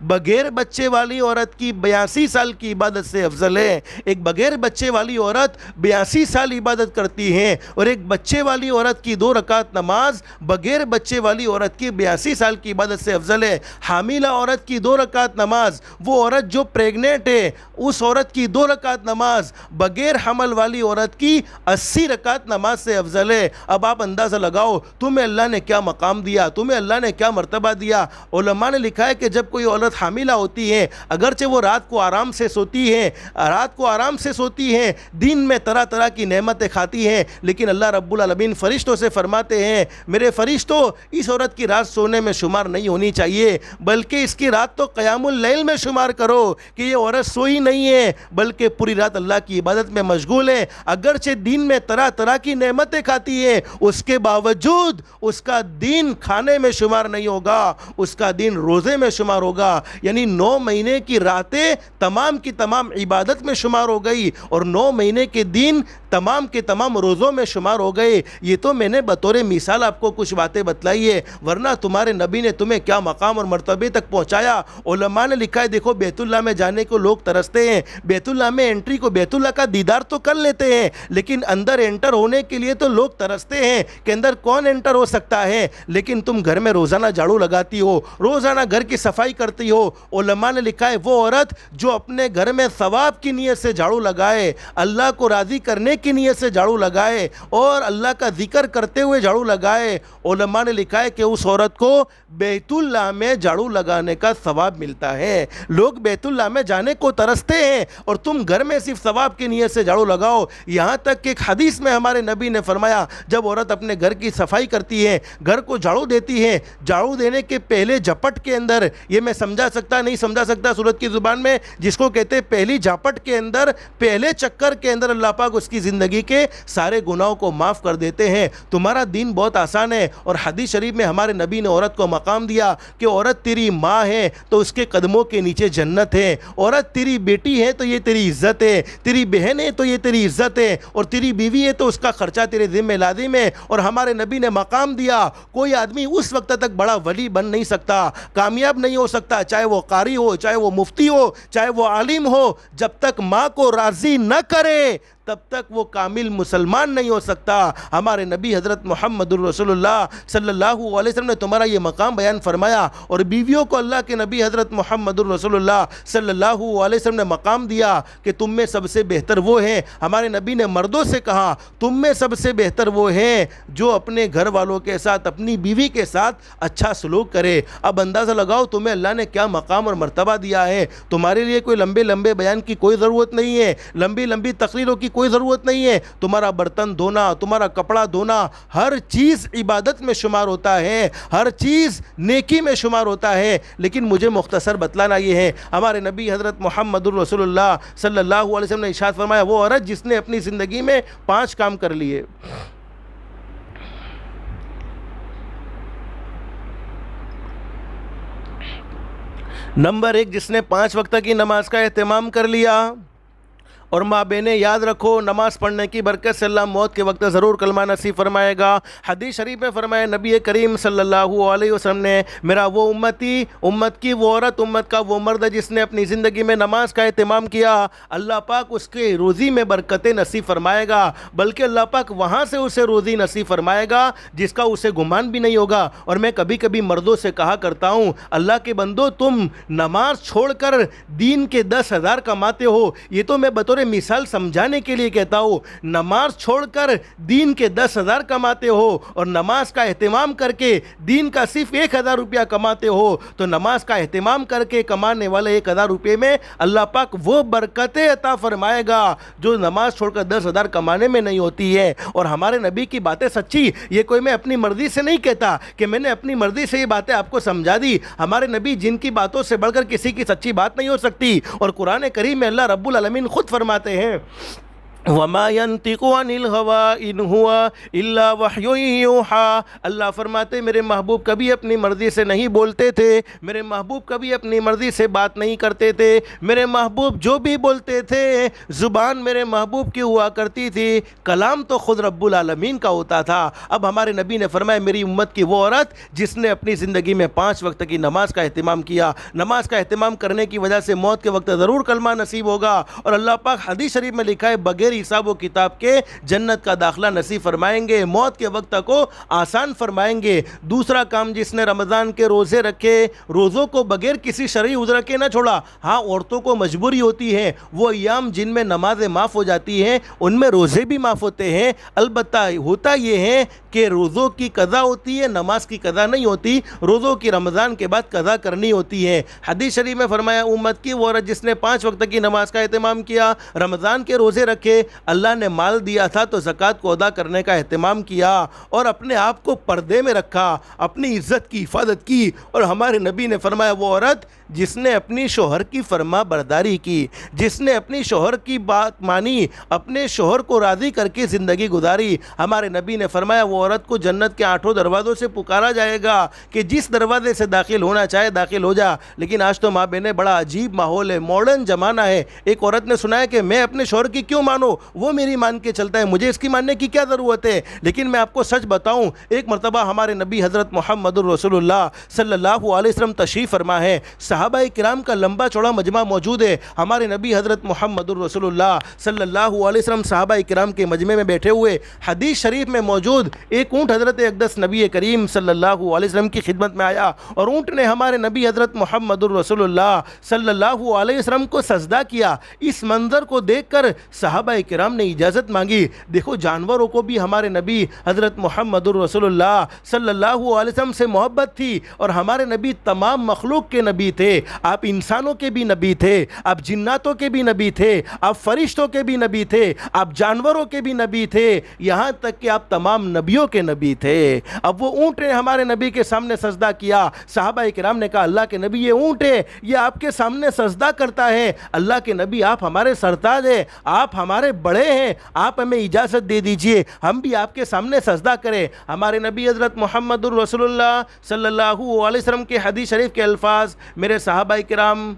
بغیر بچے والی عورت کی 82 سال کی عبادت سے افضل ہے. ایک بغیر بچے والی عورت 82 سال عبادت کرتی ہے, اور ایک بچے والی عورت کی 2 رکعت نماز بغیر بچے والی عورت کی 82 سال کی عبادت سے افضل ہے. حاملہ عورت کی 2 رکعت نماز, وہ عورت جو پریگننٹ ہے اس عورت کی 2 رکعت نماز بغیر حمل والی عورت کی 80 رکعت نماز سے افضل ہے. اب آپ اندازہ لگاؤ تمہیں اللہ نے کیا مقام دیا, تمہیں اللہ نے کیا مرتبہ دیا. علماء نے لکھا ہے کہ جب کوئی عورت حاملہ ہوتی ہے, اگرچہ وہ رات کو آرام سے سوتی ہے, دن میں طرح طرح کی نعمتیں کھاتی ہیں, لیکن اللہ رب العالمین فرشتوں سے فرماتے ہیں, میرے فرشتوں اس عورت کی رات سونے میں شمار نہیں ہونی چاہیے, بلکہ اس کی رات تو قیام اللیل میں شمار کرو کہ یہ عورت سوئی نہیں ہے بلکہ پوری رات اللہ کی عبادت میں مشغول ہے. اگرچہ دن میں طرح طرح کی نعمتیں کھاتی ہے, اس کے باوجود اس کا دین کھانے میں شمار نہیں ہوگا, اس کا دن روزے میں شمار ہوگا. یعنی 9 مہینے کی راتیں تمام کی تمام عبادت میں شمار ہو گئی, اور 9 مہینے کے دن تمام کے تمام روزوں میں شمار ہو گئے. یہ تو میں نے بطور مثال آپ کو کچھ باتیں بتلائی ہے, ورنہ تمہارے نبی نے تمہیں کیا مقام اور مرتبے تک پہنچایا. علماء نے لکھا ہے, دیکھو بیت اللہ میں جانے کو لوگ ترستے ہیں, بیت اللہ میں انٹری کو, بیت اللہ کا دیدار تو کر لیتے ہیں, لیکن اندر انٹر ہونے کے لیے تو لوگ ترستے ہیں کہ اندر کون انٹر ہو سکتا ہے. لیکن تم گھر میں روزانہ جھاڑو لگاتی ہو, روزانہ گھر کی صفائی کرتی ہو. علماء نے لکھا ہے وہ عورت جو اپنے گھر میں ثواب کی نیت سے جھاڑو لگائے, اللہ کو راضی کرنے کی نیت سے جھاڑو لگائے, اور اللہ کا ذکر کرتے ہوئے جھاڑو لگائے, علماء نے لکھا ہے کہ اس عورت کو بیت اللہ میں جھاڑو لگانے کا ثواب ملتا ہے. لوگ بیت اللہ میں جانے کو ترستے ہیں اور تم گھر میں صرف ثواب کی نیت سے جھاڑو لگاؤ. یہاں تک کہ ایک حدیث میں ہمارے نبی نے فرمایا, جب عورت اپنے گھر کی صفائی کرتی ہے, گھر کو جھاڑو دیتی ہے, جھاڑو دینے کے پہلے جھپٹ کے اندر, یہ میں سمجھا سکتا نہیں سمجھا سکتا صورت کی زبان میں, جس کو کہتے ہیں پہلی جھپٹ کے اندر, پہلے چکر کے اندر اللہ پاک اس کی زندگی کے سارے گناہوں کو معاف کر دیتے ہیں. تمہارا دین بہت آسان ہے. اور حدیث شریف میں ہمارے نبی نے عورت کو مقام دیا کہ عورت تیری ماں ہے تو اس کے قدموں کے نیچے جنت ہے, عورت تیری بیٹی ہے تو یہ تیری عزت ہے, تیری بہن ہے تو یہ تیری عزت ہے, اور تیری بیوی ہے تو اس کا خرچہ تیرے ذمہ لازم ہے. اور ہمارے نبی نے مقام دیا, کوئی آدمی اس وقت تک بڑا ولی بن نہیں سکتا, کامیاب نہیں ہو سکتا, چاہے وہ قاری ہو, چاہے وہ مفتی ہو, چاہے وہ عالم ہو, جب تک ماں کو راضی نہ کرے تب تک وہ کامل مسلمان نہیں ہو سکتا. ہمارے نبی حضرت محمد الرسول اللہ صلی اللہ علیہ وسلم نے تمہارا یہ مقام بیان فرمایا, اور بیویوں کو اللہ کے نبی حضرت محمد الرسول اللہ صلی اللہ علیہ وسلم نے مقام دیا کہ تم میں سب سے بہتر وہ ہیں. ہمارے نبی نے مردوں سے کہا, تم میں سب سے بہتر وہ ہیں جو اپنے گھر والوں کے ساتھ, اپنی بیوی کے ساتھ اچھا سلوک کرے. اب اندازہ لگاؤ تمہیں اللہ نے کیا مقام اور مرتبہ دیا ہے. تمہارے لیے کوئی لمبے لمبے بیان کی کوئی ضرورت نہیں ہے, لمبی لمبی تقریروں کی کوئی ضرورت نہیں ہے. تمہارا برتن دھونا, تمہارا کپڑا دھونا, ہر چیز عبادت میں شمار ہوتا ہے, ہر چیز نیکی میں شمار ہوتا ہے. لیکن مجھے مختصر بتلانا یہ ہے, ہمارے نبی حضرت محمد الرسول اللہ صلی اللہ علیہ وسلم نے ارشاد فرمایا, وہ عورت جس نے اپنی زندگی میں 5 کام کر لیے. نمبر 1, جس نے 5 وقت کی نماز کا اہتمام کر لیا. اور ماں بہنیں یاد رکھو, نماز پڑھنے کی برکت سے اللہ موت کے وقت ضرور کلمہ نصیب فرمائے گا. حدیث شریف میں فرمایا نبی کریم صلی اللہ علیہ وسلم نے, میرا وہ امتی, امت کی وہ عورت, امت کا وہ مرد جس نے اپنی زندگی میں نماز کا اہتمام کیا, اللہ پاک اس کے روزی میں برکتیں نصیب فرمائے گا, بلکہ اللہ پاک وہاں سے اسے روزی نصیب فرمائے گا جس کا اسے گمان بھی نہیں ہوگا. اور میں کبھی کبھی مردوں سے کہا کرتا ہوں, اللہ کے بندو, تم نماز چھوڑ کر دین کے 10,000 کماتے ہو, یہ تو میں بطور مثال سمجھانے کے لیے کہتا ہوں. نماز چھوڑ کر دین کے 10,000 کماتے ہو, اور نماز کا اہتمام کر کے دین کا صرف 1,000 روپیہ کماتے ہو, تو نماز کا اہتمام کر کے کمانے والے 1,000 روپے میں اللہ پاک وہ برکتیں عطا فرمائے گا جو نماز چھوڑ کر 10,000 کمانے میں نہیں ہوتی ہے. اور ہمارے نبی کی باتیں سچی, یہ کوئی میں اپنی مرضی سے نہیں کہتا کہ میں نے اپنی مرضی سے یہ باتیں آپ کو سمجھا دی. ہمارے نبی جن کی باتوں سے بڑھ کر کسی کی سچی بات نہیں ہو سکتی. اور قرآن کریم میں اللہ رب العالمین خود فرماتے ہیں, وما ينطق عن الهوى ان هو الا وحی یوحی، اللہ فرماتے میرے محبوب کبھی اپنی مرضی سے نہیں بولتے تھے، میرے محبوب کبھی اپنی مرضی سے بات نہیں کرتے تھے، میرے محبوب جو بھی بولتے تھے زبان میرے محبوب کی ہوا کرتی تھی، کلام تو خود رب العالمین کا ہوتا تھا۔ اب ہمارے نبی نے فرمایا میری امت کی وہ عورت جس نے اپنی زندگی میں 5 وقت کی نماز کا اہتمام کیا، نماز کا اہتمام کرنے کی وجہ سے موت کے وقت ضرور کلمہ نصیب ہوگا، اور اللہ پاک حدیث شریف میں لکھا ہے بغیر حساب و کتاب کے جنت کا داخلہ نصیب فرمائیں گے، موت کے وقت کو آسان فرمائیں گے۔ دوسرا کام جس نے رمضان کے روزے رکھے، روزوں کو بغیر کسی شرعی عذر کے نہ چھوڑا، ہاں عورتوں کو مجبوری ہوتی ہے، وہ ایام جن میں نمازیں معاف ہو جاتی ہیں ان میں روزے بھی معاف ہوتے ہیں، البتہ ہوتا یہ ہے کہ روزوں کی قضا ہوتی ہے، نماز کی قضا نہیں ہوتی، روزوں کی رمضان کے بعد قضا کرنی ہوتی ہے۔ حدیث شریف میں فرمایا امت کی وہ عورت جس نے 5 وقت کی نماز کا اہتمام کیا، رمضان کے روزے رکھے، اللہ نے مال دیا تھا تو زکوٰۃ کو ادا کرنے کا اہتمام کیا، اور اپنے آپ کو پردے میں رکھا، اپنی عزت کی حفاظت کی، اور ہمارے نبی نے فرمایا وہ عورت جس نے اپنی شوہر کی فرما برداری کی، جس نے اپنی شوہر کی بات مانی، اپنے شوہر کو راضی کر کے زندگی گزاری، ہمارے نبی نے فرمایا وہ عورت کو جنت کے 8 دروازوں سے پکارا جائے گا کہ جس دروازے سے داخل ہونا چاہے داخل ہو جا۔ لیکن آج تو ماں بہنیں بڑا عجیب ماحول ہے، ماڈرن زمانہ ہے، ایک عورت نے سنا ہے کہ میں اپنے شوہر کی کیوں مانوں، وہ میری مان کے چلتا ہے، مجھے اس کی ماننے کی کیا ضرورت ہے۔ لیکن میں آپ کو سچ بتاؤں، ایک مرتبہ ہمارے نبی حضرت محمد الرسول اللہ صلی اللہ علیہ وسلم تشریف فرما ہے، صحابہ کرام کا لمبا چوڑا مجمع موجود ہے، ہمارے نبی حضرت محمد الرسول اللہ صلی اللہ علیہ وسلم صحابہ کرام کے مجمع میں بیٹھے ہوئے، حدیث شریف میں موجود ایک اونٹ حضرت اقدس نبی کریم صلی اللہ علیہ وسلم کی خدمت میں آیا، اور اونٹ نے ہمارے نبی حضرت محمد الرسول اللہ صلی اللہ علیہ وسلم کو سجدہ کیا۔ اس منظر کو دیکھ کر صحابہ کرام نے اجازت مانگی۔ دیکھو جانوروں کو بھی ہمارے نبی حضرت محمد الرسول اللہ صلی اللہ علیہ وسلم سے محبت تھی، اور ہمارے نبی تمام مخلوق کے نبی تھے، آپ انسانوں کے بھی نبی تھے، آپ جناتوں کے بھی نبی تھے، آپ فرشتوں کے بھی نبی تھے، آپ جانوروں کے بھی نبی تھے، یہاں تک کہ آپ تمام نبیوں کے نبی تھے۔ اب وہ اونٹ نے ہمارے نبی کے سامنے سجدہ کیا، صحابہ کرام نے کہا اللہ کے نبی یہ اونٹ ہے، یہ آپ کے سامنے سجدہ کرتا ہے، اللہ کے نبی آپ ہمارے سرتاج ہیں، آپ ہمارے بڑے ہیں، آپ ہمیں اجازت دے دیجئے ہم بھی آپ کے سامنے سجدہ کریں۔ ہمارے نبی حضرت محمد الرسول اللہ صلی اللہ علیہ وسلم کے حدیث شریف کے الفاظ، میرے صحابہ کرام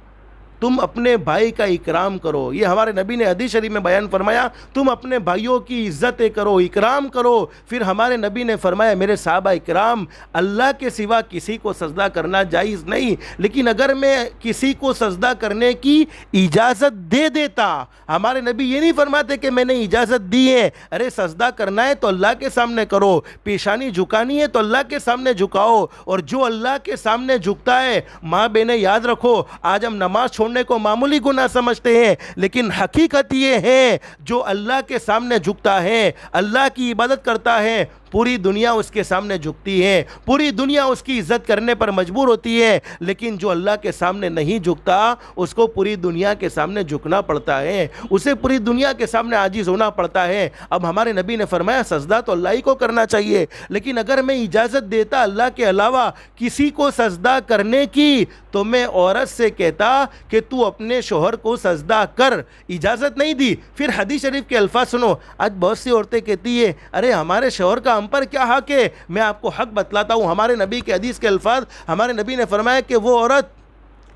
تم اپنے بھائی کا اکرام کرو، یہ ہمارے نبی نے حدیث شریف میں بیان فرمایا، تم اپنے بھائیوں کی عزت کرو، اکرام کرو۔ پھر ہمارے نبی نے فرمایا میرے صحابہ اکرام اللہ کے سوا کسی کو سجدہ کرنا جائز نہیں، لیکن اگر میں کسی کو سجدہ کرنے کی اجازت دے دیتا، ہمارے نبی یہ نہیں فرماتے کہ میں نے اجازت دی ہے، ارے سجدہ کرنا ہے تو اللہ کے سامنے کرو، پیشانی جھکانی ہے تو اللہ کے سامنے جھکاؤ، اور جو اللہ کے سامنے جھکتا ہے، ماں بہنیں یاد رکھو آج ہم نماز چھوڑنے کو معمولی گناہ سمجھتے ہیں، لیکن حقیقت یہ ہے جو اللہ کے سامنے جھکتا ہے، اللہ کی عبادت کرتا ہے، پوری دنیا اس کے سامنے جھکتی ہے، پوری دنیا اس کی عزت کرنے پر مجبور ہوتی ہے، لیکن جو اللہ کے سامنے نہیں جھکتا اس کو پوری دنیا کے سامنے جھکنا پڑتا ہے، اسے پوری دنیا کے سامنے عاجز ہونا پڑتا ہے۔ اب ہمارے نبی نے فرمایا سجدہ تو اللہ ہی کو کرنا چاہیے، لیکن اگر میں اجازت دیتا اللہ کے علاوہ کسی کو سجدہ کرنے کی تو میں عورت سے کہتا کہ تو اپنے شوہر کو سجدہ کر، اجازت نہیں دی۔ پھر حدیث شریف کے الفاظ سنو، آج بہت سی عورتیں کہتی ہیں ارے ہمارے شوہر کا ہم پر کیا حق ہے، میں آپ کو حق بتلاتا ہوں، ہمارے نبی کے حدیث کے الفاظ، ہمارے نبی نے فرمایا کہ وہ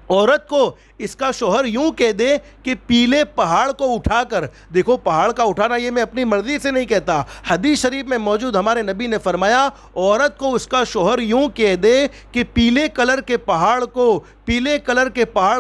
عورت کو اس کا شوہر یوں کہہ دے کہ پیلے پہاڑ کو اٹھا کر، دیکھو پہاڑ کا اٹھانا یہ میں اپنی مرضی سے نہیں کہتا، حدیث شریف میں موجود ہمارے نبی نے فرمایا عورت کو اس کا شوہر یوں کہہ دے کہ پیلے کلر کے پہاڑ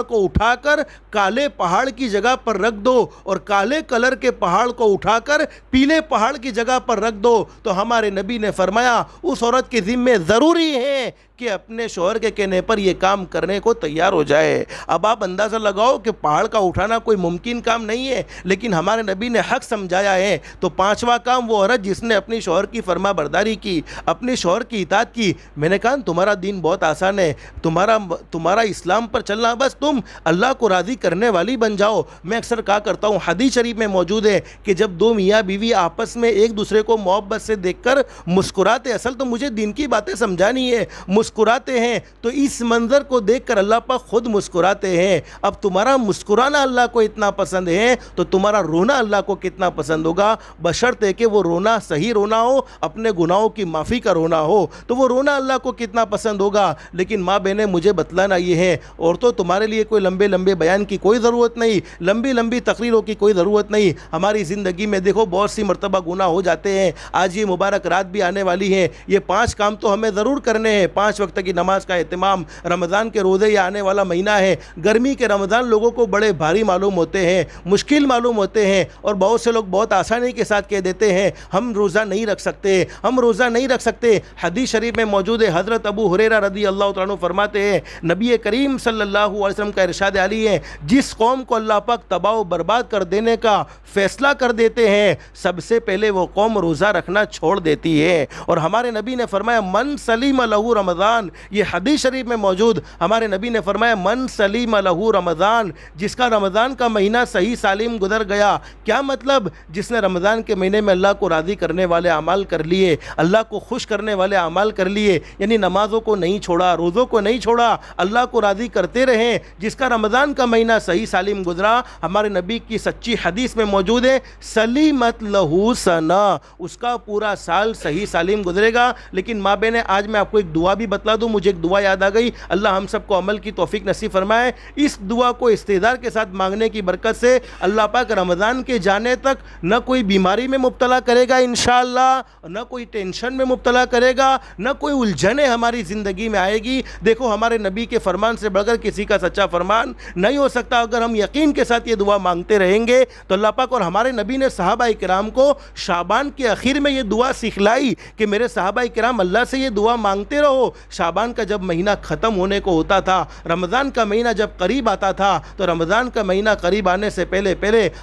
کو اٹھا کر کالے پہاڑ کی جگہ پر رکھ دو، اور کالے کلر کے پہاڑ کو اٹھا کر پیلے پہاڑ کی جگہ پر رکھ دو، تو ہمارے نبی نے فرمایا اس عورت کے ذمہ ضروری ہے کہ اپنے شوہر کے کہنے پر یہ کام کرنے کو تیار ہو جائے۔ اب آپ اندازہ لگاؤ کہ پہاڑ کا اٹھانا کوئی ممکن کام نہیں ہے، لیکن ہمارے نبی نے حق سمجھایا ہے۔ تو 5واں کام وہ عورت جس نے اپنی شوہر کی فرما برداری کی، اپنے شوہر کی اطاعت کی۔ میں نے کہا تمہارا دین بہت آسان ہے، تمہارا اسلام پر چلنا، بس تم اللہ کو راضی کرنے والی بن جاؤ۔ میں اکثر کہا کرتا ہوں، حدیث شریف میں موجود ہے کہ جب 2 میاں بیوی آپس میں ایک دوسرے کو محبت سے دیکھ کر مسکراتے، اصل تو مجھے دین کی باتیں سمجھانی ہے، مسکراتے ہیں تو اس منظر کو دیکھ کر اللہ پاک خود مسکراتے ہیں۔ ہیں. اب تمہارا مسکرانا اللہ کو اتنا پسند ہے تو تمہارا رونا اللہ کو کتنا پسند ہوگا, بشرط ہے کہ وہ رونا صحیح رونا ہو, اپنے گناہوں کی معافی کا رونا ہو, تو وہ رونا اللہ کو کتنا پسند ہوگا. لیکن ماں بہنیں مجھے بتلانا یہ ہے, عورتوں تمہارے لیے کوئی لمبے لمبے بیان کی کوئی ضرورت نہیں, لمبی لمبی تقریروں کی کوئی ضرورت نہیں. ہماری زندگی میں دیکھو بہت سی مرتبہ گناہ ہو جاتے ہیں. آج یہ مبارک رات بھی آنے والی ہے, یہ 5 کام تو ہمیں ضرور کرنے ہیں. 5 وقت کی نماز کا اہتمام, رمضان کے روزے یہ آنے والا مہینہ ہے. گرمی کے رمضان لوگوں کو بڑے بھاری معلوم ہوتے ہیں, مشکل معلوم ہوتے ہیں, اور بہت سے لوگ بہت آسانی کے ساتھ کہہ دیتے ہیں ہم روزہ نہیں رکھ سکتے, ہم روزہ نہیں رکھ سکتے. حدیث شریف میں موجود ہے, حضرت ابو ہریرہ رضی اللہ تعالیٰ عنہ فرماتے ہیں نبی کریم صلی اللہ علیہ وسلم کا ارشاد علی ہے, جس قوم کو اللہ پاک تباہ و برباد کر دینے کا فیصلہ کر دیتے ہیں سب سے پہلے وہ قوم روزہ رکھنا چھوڑ دیتی ہے. اور ہمارے نبی نے فرمایا من سلیم لہ رمضان, یہ حدیث شریف میں موجود, ہمارے نبی نے فرمایا من سلیم لہ رمضان, جس کا رمضان کا مہینہ صحیح سالم گزر گیا. کیا مطلب؟ جس نے رمضان کے مہینے میں اللہ کو راضی کرنے والے اعمال کر لیے, اللہ کو خوش کرنے والے اعمال کر لیے, یعنی نمازوں کو نہیں چھوڑا, روزوں کو نہیں چھوڑا, اللہ کو راضی کرتے رہیں. جس کا رمضان کا مہینہ صحیح سالم گزرا, ہمارے نبی کی سچی حدیث میں موجود ہے سلیمت لہو سنا, اس کا پورا سال صحیح سالم گزرے گا. لیکن ماں بہنیں آج میں آپ کو ایک دعا بھی بتلا دوں, مجھے ایک دعا یاد آ گئی, اللہ ہم سب کو عمل کی توفیق نصیب فرمائے. اس دعا کو استعداد کے ساتھ مانگنے کی برکت سے اللہ پاک رمضان کے جانے تک نہ کوئی بیماری میں مبتلا کرے گا انشاءاللہ, نہ کوئی ٹینشن میں مبتلا کرے گا, نہ کوئی الجھنیں ہماری زندگی میں آئے گی. دیکھو ہمارے نبی کے فرمان سے بڑھ کر کسی کا سچا فرمان نہیں ہو سکتا. اگر ہم یقین کے ساتھ یہ دعا مانگتے رہیں گے تو اللہ پاک, اور ہمارے نبی نے صحابہ کرام کو شعبان کے اخیر میں یہ دعا سکھلائی کہ میرے صحابہ کرام اللہ سے یہ دعا مانگتے رہو. شعبان کا جب مہینہ ختم ہونے کو ہوتا تھا, رمضان کا مہینہ جب قریب آتا تھا, تو رمضان کا مہینہ قریب آنے سے پہلے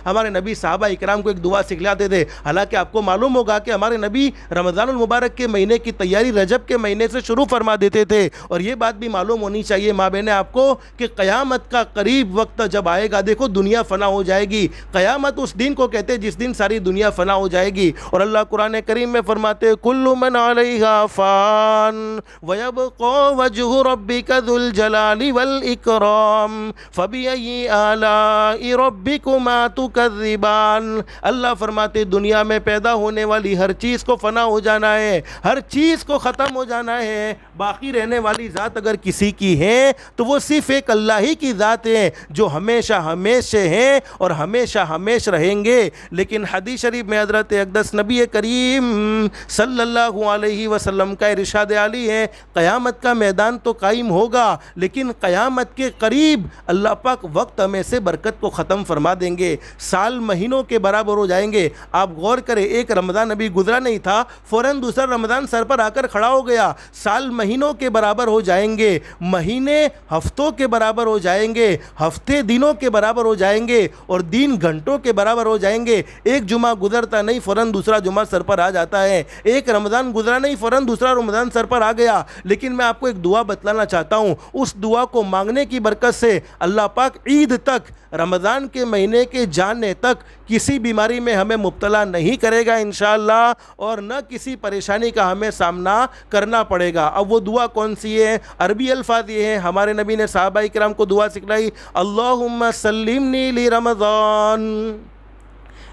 ہمارے نبی صحابہ کرام کو ایک دعا سکھلاتے تھے. حالانکہ آپ کو معلوم ہوگا کہ ہمارے نبی رمضان المبارک کے مہینے کی تیاری رجب کے مہینے سے شروع فرما دیتے تھے. اور یہ بات بھی معلوم ہونی چاہیے ماں بہنیں آپ کو کہ قیامت کا قریب وقت جب آئے گا, دیکھو دنیا فنا ہو جائے گی. قیامت اس دن کو کہتے ہیں جس دن ساری دنیا فنا ہو جائے گی. اور اللہ قرآن کریم میں فرماتے کل من علیہا فان ویبقى وجہ ربک ذو الجلال والاکرام فبأی آلاء ربکما تکذبان. اللہ فرماتے دنیا میں پیدا ہونے والی ہر چیز کو فنا ہو جانا ہے, ہر چیز کو ختم ہو جانا ہے. باقی رہنے والی ذات اگر کسی کی ہے تو وہ صرف ایک اللہ ہی کی ذات ہے جو ہمیشہ ہمیشہ ہیں اور ہمیشہ ہمیشہ رہیں گے. لیکن حدیث شریف میں حضرت اقدس نبی کریم صلی اللہ علیہ وسلم کا ارشاد علی ہے قیامت کا میدان تو قائم ہوگا, لیکن قیامت کے قریب اللہ پاک وقت ہمیں سے برکت کو ختم فرما دیں گے. سال مہینوں کے برابر ہو جائیں گے. آپ غور کریں, ایک رمضان ابھی گزرا نہیں تھا, فوراً دوسرا رمضان سر پر آ کر کھڑا ہو گیا. سال مہینوں کے برابر ہو جائیں گے, مہینے ہفتوں کے برابر ہو جائیں گے, ہفتے دنوں کے برابر ہو جائیں گے, اور دن گھنٹوں کے برابر ہو جائیں گے. ایک جمعہ گزرتا نہیں فوراً دوسرا جمعہ سر پر آ جاتا ہے, ایک رمضان گزرا نہیں فوراً دوسرا رمضان سر پر آ گیا. لیکن میں آپ کو ایک دعا بتلانا چاہتا ہوں, اس دعا کو مانگنے کی برکت سے اللہ پاک عید تک, رمضان کے مہینے کے جانے تک کسی بیماری میں ہمیں مبتلا نہیں کرے گا انشاءاللہ, اور نہ کسی پریشانی کا ہمیں سامنا کرنا پڑے گا. اب وہ دعا کون سی ہے؟ عربی الفاظ یہ ہیں, ہمارے نبی نے صحابہ کرام کو دعا سکھلائی اللہم سلمنی لی رمضان,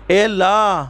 اے اللہ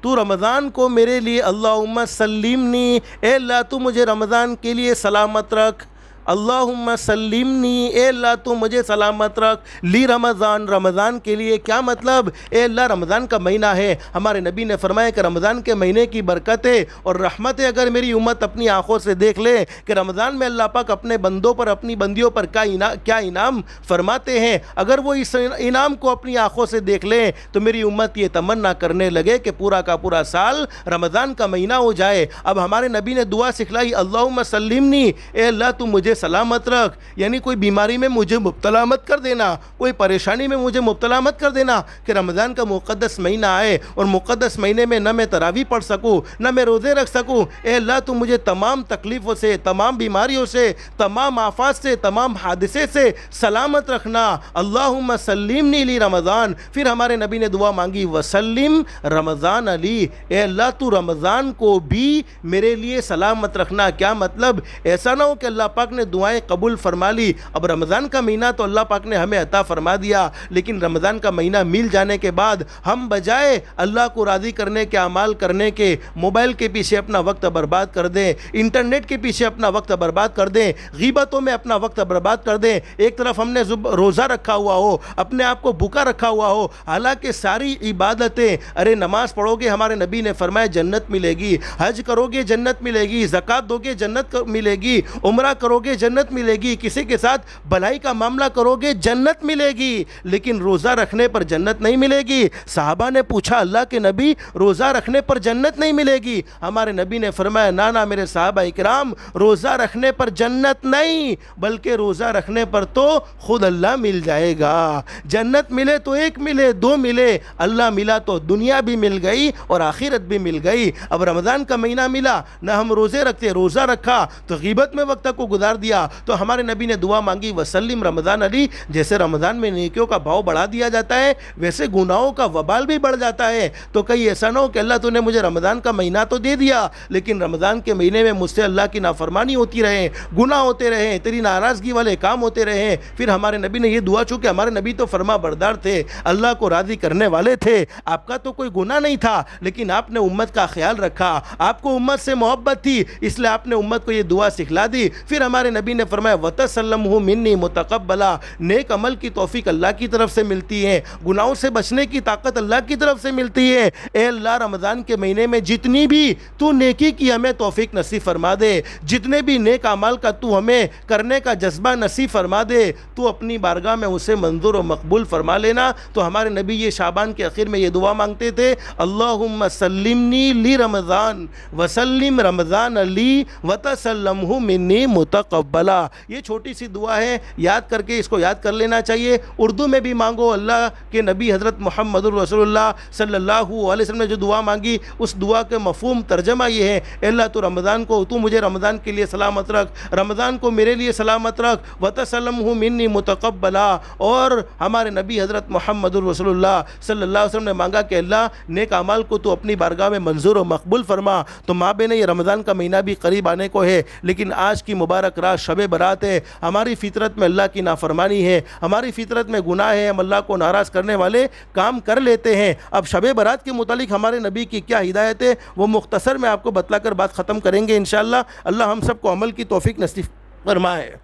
تو رمضان کو میرے لیے, اللہم سلمنی, اے اللہ تو مجھے رمضان کے لیے سلامت رکھ, اللہم سلمنی, اے اللہ تو مجھے سلامت رکھ, لی رمضان, رمضان کے لیے. کیا مطلب؟ اے اللہ رمضان کا مہینہ ہے, ہمارے نبی نے فرمایا کہ رمضان کے مہینے کی برکتیں اور رحمتیں اگر میری امت اپنی آنکھوں سے دیکھ لے کہ رمضان میں اللہ پاک اپنے بندوں پر, اپنی بندیوں پر کیا انعام فرماتے ہیں, اگر وہ اس انعام کو اپنی آنکھوں سے دیکھ لیں تو میری امت یہ تمنا کرنے لگے کہ پورا کا پورا سال رمضان کا مہینہ ہو جائے. اب ہمارے نبی نے دعا سکھلائی اللہم سلمنی, اے اللہ تو مجھے سلامت رکھ, یعنی کوئی بیماری میں مجھے مبتلا مت کر دینا, کوئی پریشانی میں مجھے مبتلا مت کر دینا کہ رمضان کا مقدس مہینہ آئے اور مقدس مہینے میں نہ میں تراویح پڑھ سکوں, نہ میں روزے رکھ سکوں. اے اللہ تو مجھے تمام تکلیفوں سے, تمام بیماریوں سے, تمام آفات سے, تمام حادثے سے سلامت رکھنا. اللہم سلمنی لی رمضان. پھر ہمارے نبی نے دعا مانگی وسلم رمضان علی, اے اللہ تو رمضان کو بھی میرے لیے سلامت رکھنا. کیا مطلب؟ ایسا نہ ہو کہ اللہ پاک نے نے دعائیں قبول فرما لی۔ اب رمضان کا مہینہ تو اللہ پاک نے ہمیں عطا فرما دیا، لیکن رمضان کا مہینہ مل جانے کے بعد ہم بجائے اللہ کو راضی کرنے کے اعمال کرنے کے موبائل کے پیچھے اپنا وقت برباد کر دیں، انٹرنیٹ کے پیچھے اپنا وقت برباد کر دیں، غیبتوں میں اپنا وقت برباد کر دیں۔ ایک طرف ہم نے روزہ رکھا ہوا ہو، اپنے آپ کو بھوکا رکھا ہوا ہو، حالانکہ ساری عبادتیں، ارے نماز پڑھو گے ہمارے نبی نے فرمایا جنت ملے گی، حج کرو گے جنت ملے گی، زکوٰۃ دو گے جنت ملے گی، عمرہ کرو گے جنت ملے گی، کسی کے ساتھ بھلائی کا معاملہ کرو گے جنت ملے گی، لیکن روزہ رکھنے پر جنت نہیں ملے گی۔ صحابہ نے پوچھا اللہ کے نبی روزہ رکھنے پر جنت نہیں ملے گی؟ ہمارے نبی نے فرمایا نا میرے صحابہ اکرام، روزہ رکھنے پر جنت نہیں، بلکہ روزہ رکھنے پر تو خود اللہ مل جائے گا۔ جنت ملے تو ایک ملے، دو ملے، اللہ ملا تو دنیا بھی مل گئی اور آخرت بھی مل گئی۔ اب رمضان کا مہینہ ملا، نہ ہم روزے رکھتے، روزہ رکھا تو غیبت میں وقت کو گزار دیا، تو ہمارے نبی نے دعا مانگی وسلم رمضان علی، جیسے رمضان میں نیکیوں کا بھاؤ بڑھا دیا جاتا ہے ویسے گناہوں کا وبال بھی بڑھ جاتا ہے۔ تو کہیں ایسا نہ ہو کہ اللہ تو نے مجھے رمضان کا مہینہ تو دے دیا، لیکن رمضان کے مہینے میں مجھ سے اللہ کی نافرمانی ہوتی رہے، گناہ ہوتے رہے، تیری ناراضگی والے کام ہوتے رہے۔ پھر ہمارے نبی نے یہ دعا، چونکہ ہمارے نبی تو فرما بردار تھے، اللہ کو راضی کرنے والے تھے، آپ کا تو کوئی گناہ نہیں تھا، لیکن آپ نے امت کا خیال رکھا، آپ کو امت سے محبت تھی، اس لیے آپ نے امت کو یہ دعا سکھلا دی۔ پھر ہمارے نبی نے فرمایا وَتَسَلَّمْهُ مِنِّي مُتَقَبَّلًا، نیک عمل کی توفیق اللہ کی طرف سے ملتی ہے، گناہوں سے بچنے کی طاقت اللہ کی طرف سے ملتی ہے۔ اے اللہ رمضان کے مہینے میں جتنی بھی تو نیکی کی ہمیں توفیق نصیب فرما دے، جتنے بھی نیک اعمال کا تو ہمیں کرنے کا جذبہ نصیب فرما دے، تو اپنی بارگاہ میں اسے منظور و مقبول فرما لینا۔ تو ہمارے نبی یہ شعبان کے آخر میں یہ دعا مانگتے تھے، اللہم سلمنی لی رمضان وسلم رمضان لی وتسلمہ منی متقبلا۔ یہ چھوٹی سی دعا ہے، یاد کر کے اس کو یاد کر لینا چاہیے۔ اردو میں بھی مانگو، اللہ کے نبی حضرت محمد رسول اللہ صلی اللہ علیہ وسلم نے جو دعا مانگی اس دعا کے مفہوم ترجمہ یہ ہے، اے اللہ تو رمضان کو، تو مجھے رمضان کے لیے سلامت رکھ، رمضان کو میرے لیے سلامت رکھ، وتسلمہ منی متقبلا۔ اور ہمارے نبی حضرت محمد رسول اللہ صلی اللہ علیہ وسلم نے مانگا کہ اللہ نیک اعمال کو تو اپنی بارگاہ میں منظور و مقبول فرما۔ تو ماں بہنیں، یہ رمضان کا مہینہ بھی قریب آنے کو ہے، لیکن آج کی مبارک رات شب برات ہے، ہماری فطرت میں اللہ کی نافرمانی ہے، ہماری فطرت میں گناہ ہے، ہم اللہ کو ناراض کرنے والے کام کر لیتے ہیں۔ اب شب برات کے متعلق ہمارے نبی کی کیا ہدایت ہے وہ مختصر میں آپ کو بتلا کر بات ختم کریں گے انشاءاللہ۔ اللہ ہم سب کو عمل کی توفیق نصیب فرمائے۔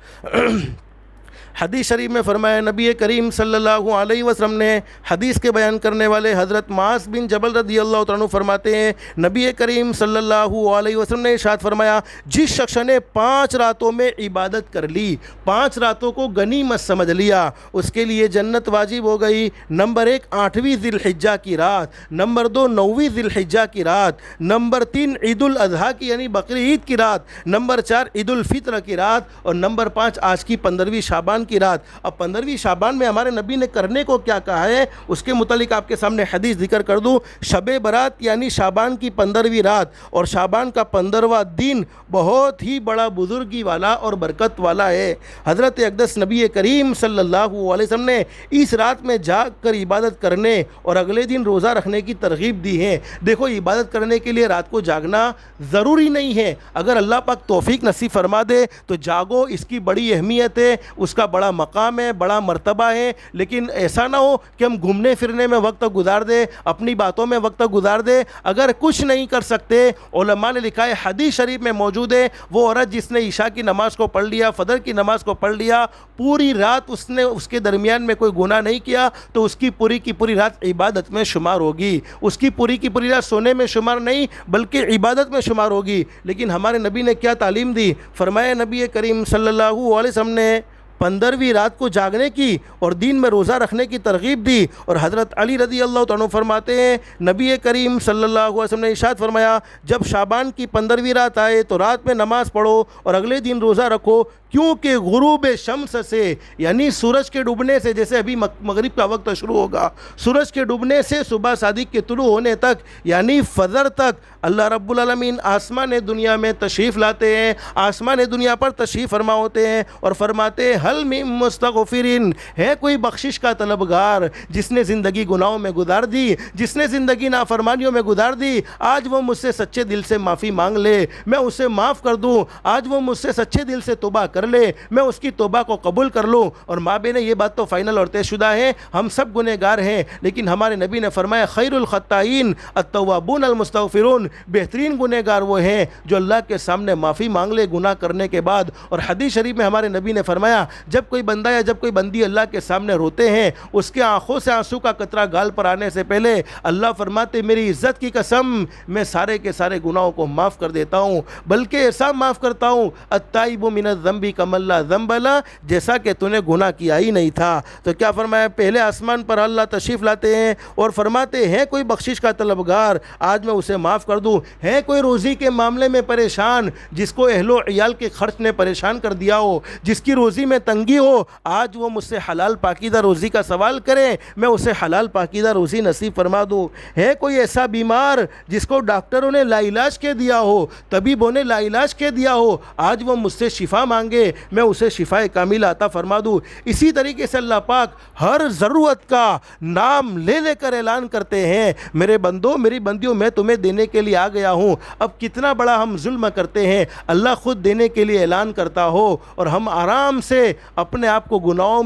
حدیث شریف میں فرمایا، نبی کریم صلی اللہ علیہ وسلم نے، حدیث کے بیان کرنے والے حضرت معاذ بن جبل رضی اللہ تعالیٰ عنہ فرماتے ہیں، نبی کریم صلی اللہ علیہ وسلم نے ارشاد فرمایا، جس شخص نے 5 راتوں میں عبادت کر لی، 5 راتوں کو غنیمت سمجھ لیا، اس کے لیے جنت واجب ہو گئی۔ نمبر 1 8ویں ذی الحجہ کی رات، نمبر 2 9ویں ذی الحجہ کی رات، نمبر 3 عید الاضحیٰ کی یعنی بقر عید کی رات، نمبر 4 عید الفطر کی رات، اور نمبر 5 آج کی 15ویں شعبان کی رات۔ اب 15ویں شعبان میں ہمارے نبی نے کرنے کو کیا کہا ہے اس کے متعلق آپ کے سامنے حدیث ذکر کر دوں۔ شب برات یعنی شعبان کی 15ویں رات اور شعبان کا 15واں دن بہت ہی بڑا بزرگی والا اور برکت والا ہے۔ حضرت اقدس نبی کریم صلی اللہ علیہ وسلم نے اس رات میں جاگ کر عبادت کرنے اور اگلے دن روزہ رکھنے کی ترغیب دی ہے۔ دیکھو، عبادت کرنے کے لیے رات کو جاگنا ضروری نہیں ہے، اگر اللہ پاک توفیق نصیب فرما دے تو جاگو، اس کی بڑی اہمیت ہے، اس کا بڑا مقام ہے، بڑا مرتبہ ہے، لیکن ایسا نہ ہو کہ ہم گھومنے پھرنے میں وقت گزار دے، اپنی باتوں میں وقت گزار دے۔ اگر کچھ نہیں کر سکتے، علماء نے لکھا ہے، حدیث شریف میں موجود ہے، وہ عورت جس نے عشاء کی نماز کو پڑھ لیا، فجر کی نماز کو پڑھ لیا، پوری رات اس نے اس کے درمیان میں کوئی گناہ نہیں کیا، تو اس کی پوری رات عبادت میں شمار ہوگی، اس کی پوری رات سونے میں شمار نہیں بلکہ عبادت میں شمار ہوگی۔ لیکن ہمارے نبی نے کیا تعلیم دی؟ فرمایا نبی کریم صلی اللہ علیہ وسلم نے 15ویں رات کو جاگنے کی اور دین میں روزہ رکھنے کی ترغیب دی۔ اور حضرت علی رضی اللہ عنہ فرماتے ہیں، نبی کریم صلی اللہ علیہ وسلم نے ارشاد فرمایا، جب شعبان کی 15ویں رات آئے تو رات میں نماز پڑھو اور اگلے دن روزہ رکھو، کیونکہ غروب شمس سے یعنی سورج کے ڈوبنے سے، جیسے ابھی مغرب کا وقت شروع ہوگا، سورج کے ڈوبنے سے صبح صادق کے طلوع ہونے تک یعنی فجر تک اللہ رب العالمین آسمان دنیا میں تشریف لاتے ہیں، آسمان دنیا پر تشریف فرما ہوتے ہیں اور فرماتے ہیں، حل من مستغفرین، ہے کوئی بخشش کا طلبگار؟ جس نے زندگی گناہوں میں گزار دی، جس نے زندگی نافرمانیوں میں گزار دی، آج وہ مجھ سے سچے دل سے معافی مانگ لے، میں اسے معاف کر دوں، آج وہ مجھ سے سچے دل سے توبہ کر کر لے، میں اس کی توبہ کو قبول کر لوں۔ اور ماں بہن یہ بات تو فائنل اور طے شدہ ہے، ہم سب گنہگار ہیں، لیکن ہمارے نبی نے فرمایا خیر الخطائین التوابون المستغفرون، بہترین گنہگار وہ ہیں جو اللہ کے سامنے معافی مانگ لے گناہ کرنے کے بعد۔ اور حدیث شریف میں ہمارے نبی نے فرمایا جب کوئی بندہ یا جب کوئی بندی اللہ کے سامنے روتے ہیں، اس کے آنکھوں سے آنسو کا قطرہ گال پر آنے سے پہلے اللہ فرماتے میری عزت کی قسم میں سارے کے سارے گناہوں کو معاف کر دیتا ہوں، بلکہ ایسا معاف کرتا ہوں التائب من الذنب کمن لا ذنب لہ، جیسا کہ تو نے گناہ کیا ہی نہیں تھا۔ تو کیا فرمایا، پہلے آسمان پر اللہ تشریف لاتے ہیں اور فرماتے ہیں کوئی بخشش کا طلبگار آج میں اسے معاف کر دوں، ہے کوئی روزی کے معاملے میں پریشان جس کو اہل و عیال کے خرچ نے پریشان کر دیا ہو، جس کی روزی میں تنگی ہو، آج وہ مجھ سے حلال پاکیزہ روزی کا سوال کرے، میں اسے حلال پاکیزہ روزی نصیب فرما دوں۔ ہے کوئی ایسا بیمار جس کو ڈاکٹروں نے لا علاج کہہ دیا ہو، طبیبوں نے لا علاج کہہ دیا ہو، آج وہ مجھ سے شفا مانگے، میں اسے شفا کاملہ عطا فرما دوں۔ اسی طریقے سے اللہ پاک ہر ضرورت کا نام لے لے کر اعلان کرتے ہیں میرے بندوں میری بندیوں میں تمہیں دینے کے لیے آ گیا ہوں۔ اب کتنا بڑا ہم ظلم کرتے ہیں، اللہ خود دینے کے لیے اعلان کرتا ہو اور ہم آرام سے اپنے آپ کو گناہوں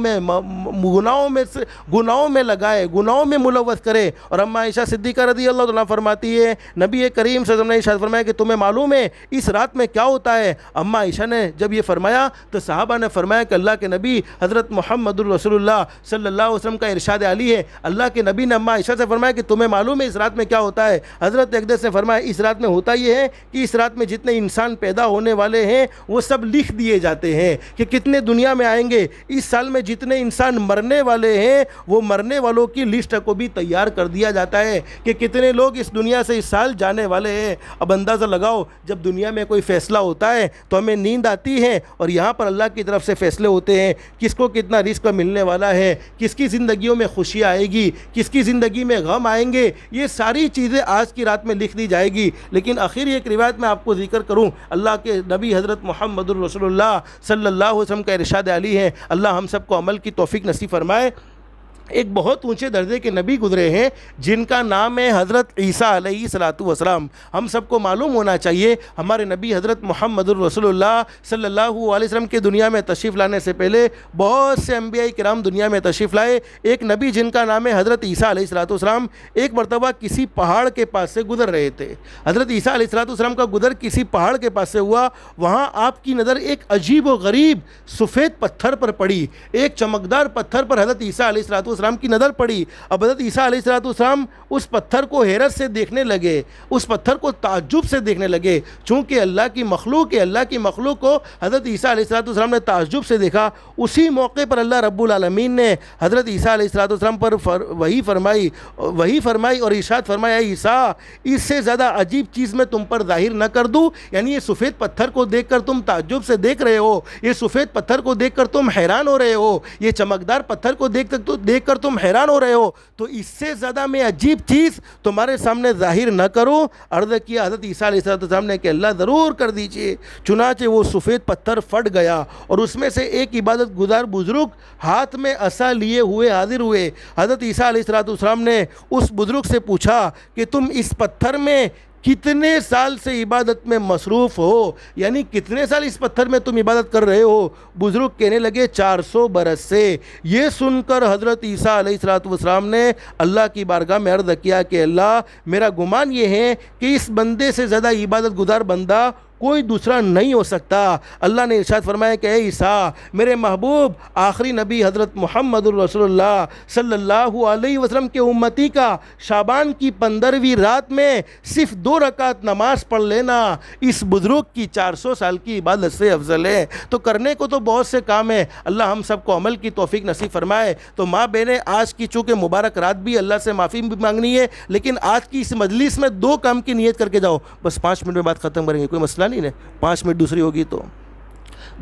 میں لگائے، گناہوں میں ملوث کرے۔ اور اماں عائشہ صدیقہ رضی اللہ عنہا فرماتی ہے نبی کریم صلی اللہ علیہ وسلم نے ارشاد فرمایا کہ تمہیں معلوم ہے اس رات میں کیا ہوتا ہے؟ اماں عائشہ نے جب یہ فرمایا تو صحابہ نے فرمایا کہ اللہ کے نبی حضرت محمد رسول اللہ صلی اللہ علیہ وسلم کا ارشاد علی ہے، اللہ کے نبی نے اماں عائشہ سے فرمایا کہ تمہیں معلوم ہے اس رات میں کیا ہوتا ہے؟ حضرت اقدس نے فرمایا اس رات میں ہوتا یہ ہے کہ اس رات میں جتنے انسان پیدا ہونے والے ہیں وہ سب لکھ دیے جاتے ہیں کہ کتنے دنیا میں آئیں گے، اس سال میں جتنے انسان مرنے والے ہیں وہ مرنے والوں کی لسٹ کو بھی تیار کر دیا جاتا ہے کہ کتنے لوگ اس دنیا سے اس سال جانے والے ہیں۔ اب اندازہ لگاؤ جب دنیا میں کوئی فیصلہ ہوتا ہے تو ہمیں نیند آتی ہے، اور یہاں پر اللہ کی طرف سے فیصلے ہوتے ہیں کس کو کتنا رزق ملنے والا ہے، کس کی زندگیوں میں خوشی آئے گی، کس کی زندگی میں غم آئیں گے، یہ ساری چیزیں آج کی رات میں لکھ دی جائے گی۔ لیکن آخر ایک روایت میں آپ کو ذکر کروں، اللہ کے نبی حضرت محمد رسول اللہ صلی اللہ علیہ وسلم کا ارشاد علی ہے، اللہ ہم سب کو عمل کی توفیق نصیب فرمائے۔ ایک بہت اونچے درجے کے نبی گزرے ہیں جن کا نام ہے حضرت عیسیٰ علیہ السلام۔ ہم سب کو معلوم ہونا چاہیے ہمارے نبی حضرت محمد الرسول اللہ صلی اللہ علیہ وسلم کے دنیا میں تشریف لانے سے پہلے بہت سے انبیاء کرام دنیا میں تشریف لائے۔ ایک نبی جن کا نام ہے حضرت عیسیٰ علیہ السلام ایک مرتبہ کسی پہاڑ کے پاس سے گزر رہے تھے۔ حضرت عیسیٰ علیہ السلام کا گزر کسی پہاڑ کے پاس سے ہوا، وہاں آپ کی نظر ایک عجیب و غریب سفید پتھر پر پڑی، ایک چمکدار پتھر پر حضرت عیسیٰ علیہ السلام کی نظر پڑی۔ اب حضرت عیسیٰ علیہ السلام اس پتھر کو حیرت سے دیکھنے لگے، اس پتھر کو تعجب سے دیکھنے لگے، چونکہ اللہ کی مخلوق کو حضرت عیسیٰ علیہ السلام نے تعجب سے دیکھا۔ اسی موقع پر اللہ رب العالمین نے حضرت عیسیٰ علیہ السلام پر وحی فرمائی اور ارشاد فرمایا عیسیٰ اس سے زیادہ عجیب چیز میں تم پر ظاہر نہ کر دوں؟ یعنی یہ سفید پتھر کو دیکھ کر تم تعجب سے دیکھ رہے ہو، یہ سفید پتھر کو دیکھ کر تم حیران ہو رہے ہو، یہ چمکدار پتھر کو دیکھ کر تم حیران ہو رہے ہو، تو اس سے زیادہ میں عجیب چیز تمہارے سامنے ظاہر نہ کروں؟ عرض کیا حضرت عیسیٰ علیہ السلام نے کہ اللہ ضرور کر دیجئے۔ چنانچہ وہ سفید پتھر پھٹ گیا اور اس میں سے ایک عبادت گزار بزرگ ہاتھ میں عصا لیے ہوئے حاضر ہوئے۔ حضرت عیسیٰ علیہ السلام نے اس بزرگ سے پوچھا کہ تم اس پتھر میں کتنے سال سے عبادت میں مصروف ہو، یعنی کتنے سال اس پتھر میں تم عبادت کر رہے ہو؟ بزرگ کہنے لگے 400 برس سے۔ یہ سن کر حضرت عیسیٰ علیہ السلام نے اللہ کی بارگاہ میں عرض کیا کہ اللہ میرا گمان یہ ہے کہ اس بندے سے زیادہ عبادت گزار بندہ کوئی دوسرا نہیں ہو سکتا۔ اللہ نے ارشاد فرمایا کہ اے عیسیٰ میرے محبوب آخری نبی حضرت محمد الرسول اللہ صلی اللہ علیہ وسلم کے امتی کا شعبان کی 15ویں رات میں صرف 2 رکعت نماز پڑھ لینا اس بزرگ کی 400 سال کی عبادت سے افضل ہے۔ تو کرنے کو تو بہت سے کام ہیں، اللہ ہم سب کو عمل کی توفیق نصیب فرمائے۔ تو ماں بہنیں آج کی چونکہ مبارک رات بھی اللہ سے معافی بھی مانگنی ہے، لیکن آج کی اس مجلس میں 2 کام کی نیت کر کے جاؤ۔ بس 5 منٹ میں بات ختم کریں گے، کوئی مسئلہ نہیں ہے، 5 منٹ دوسری ہوگی تو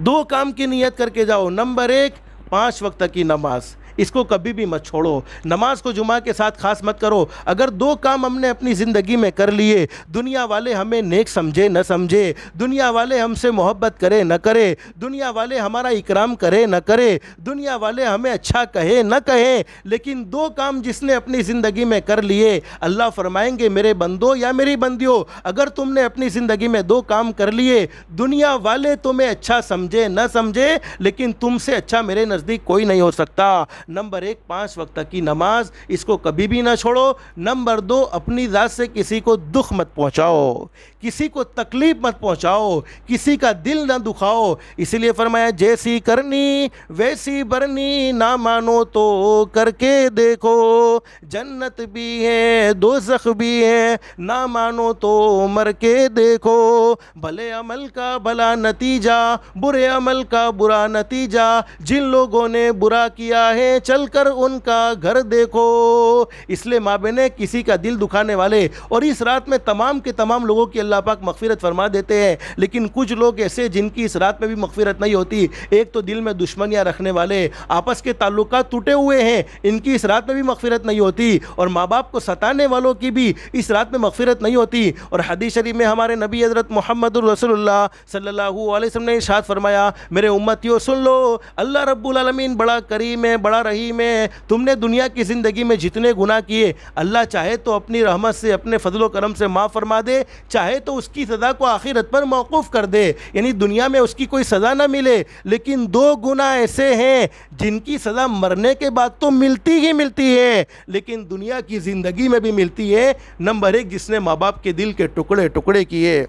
2 کام کی نیت کر کے جاؤ۔ نمبر 1 5 وقت کی نماز، اس کو کبھی بھی مت چھوڑو. نماز کو جمعہ کے ساتھ خاص مت کرو. اگر 2 کام ہم نے اپنی زندگی میں کر لیے, دنیا والے ہمیں نیک سمجھے نہ سمجھے, دنیا والے ہم سے محبت کرے نہ کرے, دنیا والے ہمارا اکرام کرے نہ کرے, دنیا والے ہمیں اچھا کہے نہ کہے, لیکن 2 کام جس نے اپنی زندگی میں کر لیے, اللہ فرمائیں گے میرے بندو یا میری بندیوں, اگر تم نے اپنی زندگی میں 2 کام کر لیے, دنیا والے تمہیں اچھا سمجھے نہ سمجھے, لیکن تم سے اچھا میرے نزدیک کوئی نہیں ہو سکتا. نمبر 1, 5 وقت کی نماز, اس کو کبھی بھی نہ چھوڑو. نمبر 2, اپنی ذات سے کسی کو دکھ مت پہنچاؤ, کسی کو تکلیف مت پہنچاؤ, کسی کا دل نہ دکھاؤ. اسی لیے فرمایا جیسی کرنی ویسی برنی, نہ مانو تو کر کے دیکھو, جنت بھی ہے دوزخ بھی ہے, نہ مانو تو مر کے دیکھو. بھلے عمل کا بھلا نتیجہ, برے عمل کا برا نتیجہ, جن لوگوں نے برا کیا ہے چل کر ان کا گھر دیکھو. اس لیے ماں بہنیں, کسی کا دل دکھانے والے, اور اس رات میں تمام کے تمام لوگوں کی اللہ پاک مغفرت فرما دیتے ہیں, لیکن کچھ لوگ ایسے جن کی اس رات میں بھی مغفرت نہیں ہوتی. ایک تو دل میں دشمنیاں رکھنے والے, آپس کے تعلقات ٹوٹے ہوئے ہیں, ان کی اس رات میں بھی مغفرت نہیں ہوتی, اور ماں باپ کو ستانے والوں کی بھی اس رات میں مغفرت نہیں ہوتی. اور حدیث شریف میں ہمارے نبی حضرت محمد رسول اللہ صلی اللہ علیہ وسلم نے ارشاد فرمایا, میرے امتیوں سن لو, اللہ رب العالمین بڑا کریم ہے, بڑا رحیم ہے. تم نے دنیا کی زندگی میں جتنے گناہ کیے, اللہ چاہے تو اپنی رحمت سے, اپنے فضل و کرم سے معاف فرما دے, چاہے تو اس کی سزا کو آخرت پر موقوف کر دے, یعنی دنیا میں اس کی کوئی سزا نہ ملے. لیکن 2 گناہ ایسے ہیں جن کی سزا مرنے کے بعد تو ملتی ہی ملتی ہے, لیکن دنیا کی زندگی میں بھی ملتی ہے. نمبر 1, جس نے ماں باپ کے دل کے ٹکڑے ٹکڑے کیے,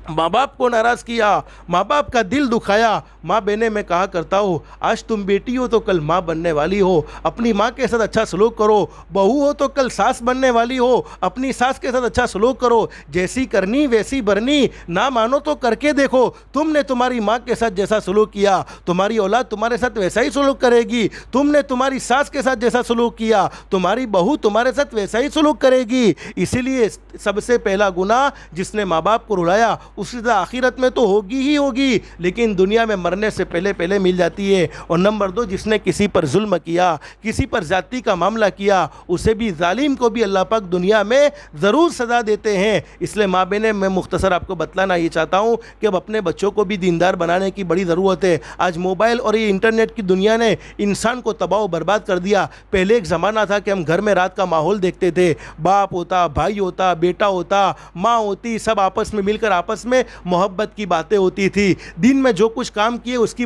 ماں باپ کو ناراض کیا, ماں باپ کا دل دکھایا. ماں بہنیں میں کہا کرتا ہوں, آج تم بیٹی ہو تو کل ماں بننے والی ہو, اپنی ماں کے ساتھ اچھا سلوک کرو. بہو ہو تو کل ساس بننے والی ہو, اپنی ساس کے ساتھ اچھا سلوک کرو. جیسی کرنی ویسی برنی, نہ مانو تو کر کے دیکھو. تم نے تمہاری ماں کے ساتھ جیسا سلوک کیا, تمہاری اولاد تمہارے ساتھ ویسا ہی سلوک کرے گی. تم نے تمہاری ساس کے ساتھ جیسا سلوک کیا, تمہاری بہو تمہارے ساتھ ویسا ہی سلوک کرے گی. اسی لیے سب سے پہلا گناہ, جس نے ماں باپ کو رلایا, اس کی سزا آخرت میں تو ہوگی ہی ہوگی, لیکن دنیا میں مرنے سے پہلے مل جاتی ہے. اور نمبر 2, جس نے کسی پر ظلم کیا, کسی پر زیادتی کا معاملہ کیا, اسے بھی, ظالم کو بھی اللہ پاک دنیا میں ضرور سزا دیتے ہیں. اس لیے ماں بہنیں, میں مختصر آپ کو بتلانا یہ چاہتا ہوں کہ اب اپنے بچوں کو بھی دیندار بنانے کی بڑی ضرورت ہے. آج موبائل اور یہ انٹرنیٹ کی دنیا نے انسان کو تباہ و برباد کر دیا. پہلے ایک زمانہ تھا کہ ہم گھر میں رات کا ماحول دیکھتے تھے, باپ ہوتا, بھائی ہوتا, بیٹا ہوتا, ماں ہوتی, سب آپس میں مل کر آپس میں محبت کی باتیں ہوتی تھی. دن میں جو کچھ کام کیے اس کی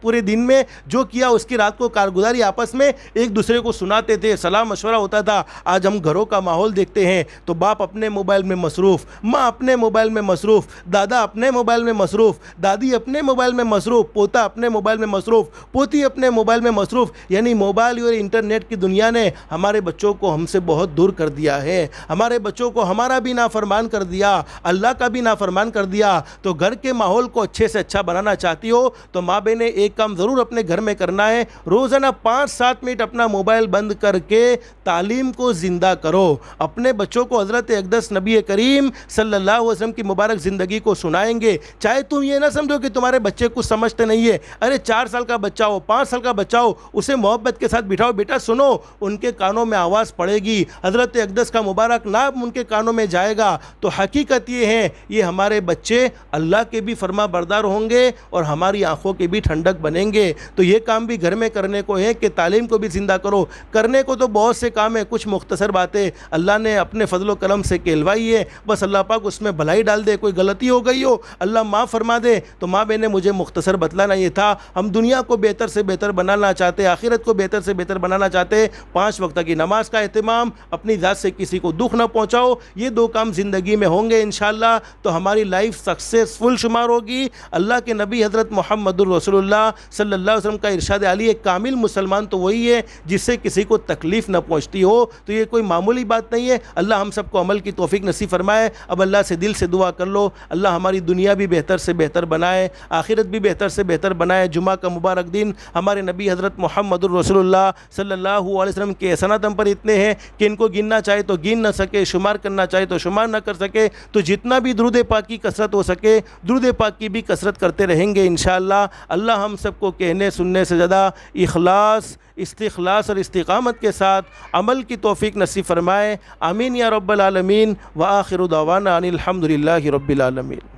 پورے دن میں جو کیا اس کی رات کو کارگزاری آپس میں ایک دوسرے کو سناتے تھے, سلام مشورہ ہوتا تھا. آج ہم گھروں کا ماحول دیکھتے ہیں تو باپ اپنے موبائل میں مصروف, ماں اپنے موبائل میں مصروف, دادا اپنے موبائل میں مصروف, دادی اپنے موبائل میں مصروف, پوتا اپنے موبائل میں مصروف, پوتی اپنے موبائل میں مصروف. یعنی موبائل اور انٹرنیٹ کی دنیا نے ہمارے بچوں کو ہم سے بہت دور کر دیا ہے. ہمارے بچوں کو ہمارا بھی نافرمان کر دیا, اللہ کا بھی نافرمان کر دیا. تو گھر کے ماحول کو اچھے سے اچھا بنانا چاہتی ہو تو ماں بہنیں ایک کام ضرور اپنے گھر میں کرنا ہے, روزانہ 5-7 منٹ اپنا موبائل بند کر کے تعلیم کو زندہ کرو. اپنے بچوں کو حضرت اقدس نبی کریم صلی اللہ علیہ وسلم کی مبارک زندگی کو سنائیں گے. چاہے تم یہ نہ سمجھو کہ تمہارے بچے کچھ سمجھتے نہیں ہے, ارے 4 سال کا بچہ ہو, 5 سال کا بچہ ہو, اسے محبت کے ساتھ بٹھاؤ, بیٹا سنو, ان کے کانوں میں آواز پڑے گی, حضرت اقدس کا مبارک نام ان کے کانوں میں جائے گا. تو حقیقت یہ ہے, یہ ہمارے بچے اللہ کے بھی فرما بردار ہوں گے اور ہماری آنکھوں کے بھی ٹھنڈک بنیں گے. تو یہ کام بھی گھر میں کرنے کو ہے کہ تعلیم کو بھی زندہ کرو. کرنے کو تو بہت سے کام ہیں, کچھ مختصر باتیں اللہ نے اپنے فضل و کرم سے کہلوائی ہے, بس اللہ پاک اس میں بھلائی ڈال دے. کوئی غلطی ہو گئی ہو اللہ معاف فرما دے. تو ماں بہنیں, مجھے مختصر بتلانا یہ تھا. ہم دنیا کو بہتر سے بہتر بنانا چاہتے, آخرت کو بہتر سے بہتر بنانا چاہتے. 5 وقت کی نماز کا اہتمام, اپنی ذات سے کسی کو دکھ نہ پہنچاؤ, یہ 2 کام زندگی میں ہوں گے انشاءاللہ تو ہماری لائف سکسیسفل شمار ہوگی. اللہ کے نبی حضرت محمد رسول اللہ صلی اللہ علیہ وسلم کا ارشاد علی, ایک کامل مسلمان تو وہی ہے جس سے کسی کو تکلیف نہ پہنچتی ہو. تو یہ کوئی معمولی بات نہیں ہے. اللہ ہم سب کو عمل کی توفیق نصیب فرمائے. اب اللہ سے دل سے دعا کر لو, اللہ ہماری دنیا بھی بہتر سے بہتر بنائے, آخرت بھی بہتر سے بہتر بنائے. جمعہ کا مبارک دن, ہمارے نبی حضرت محمد رسول اللہ صلی اللہ علیہ وسلم کے احسانات ہم پر اتنے ہیں کہ ان کو گننا چاہے تو گن نہ سکے, شمار کرنا چاہے تو شمار نہ کر سکے. تو جتنا بھی درود پاک کی کثرت ہو سکے, درود پاک کی بھی کثرت کرتے رہیں گے انشاءاللہ. اللہ ہم سب کو کہنے سننے سے زیادہ اخلاص، استخلاص اور استقامت کے ساتھ عمل کی توفیق نصیب فرمائے۔ آمین یا رب العالمین۔ وآخر دعوانا ان الحمد للہ رب العالمین۔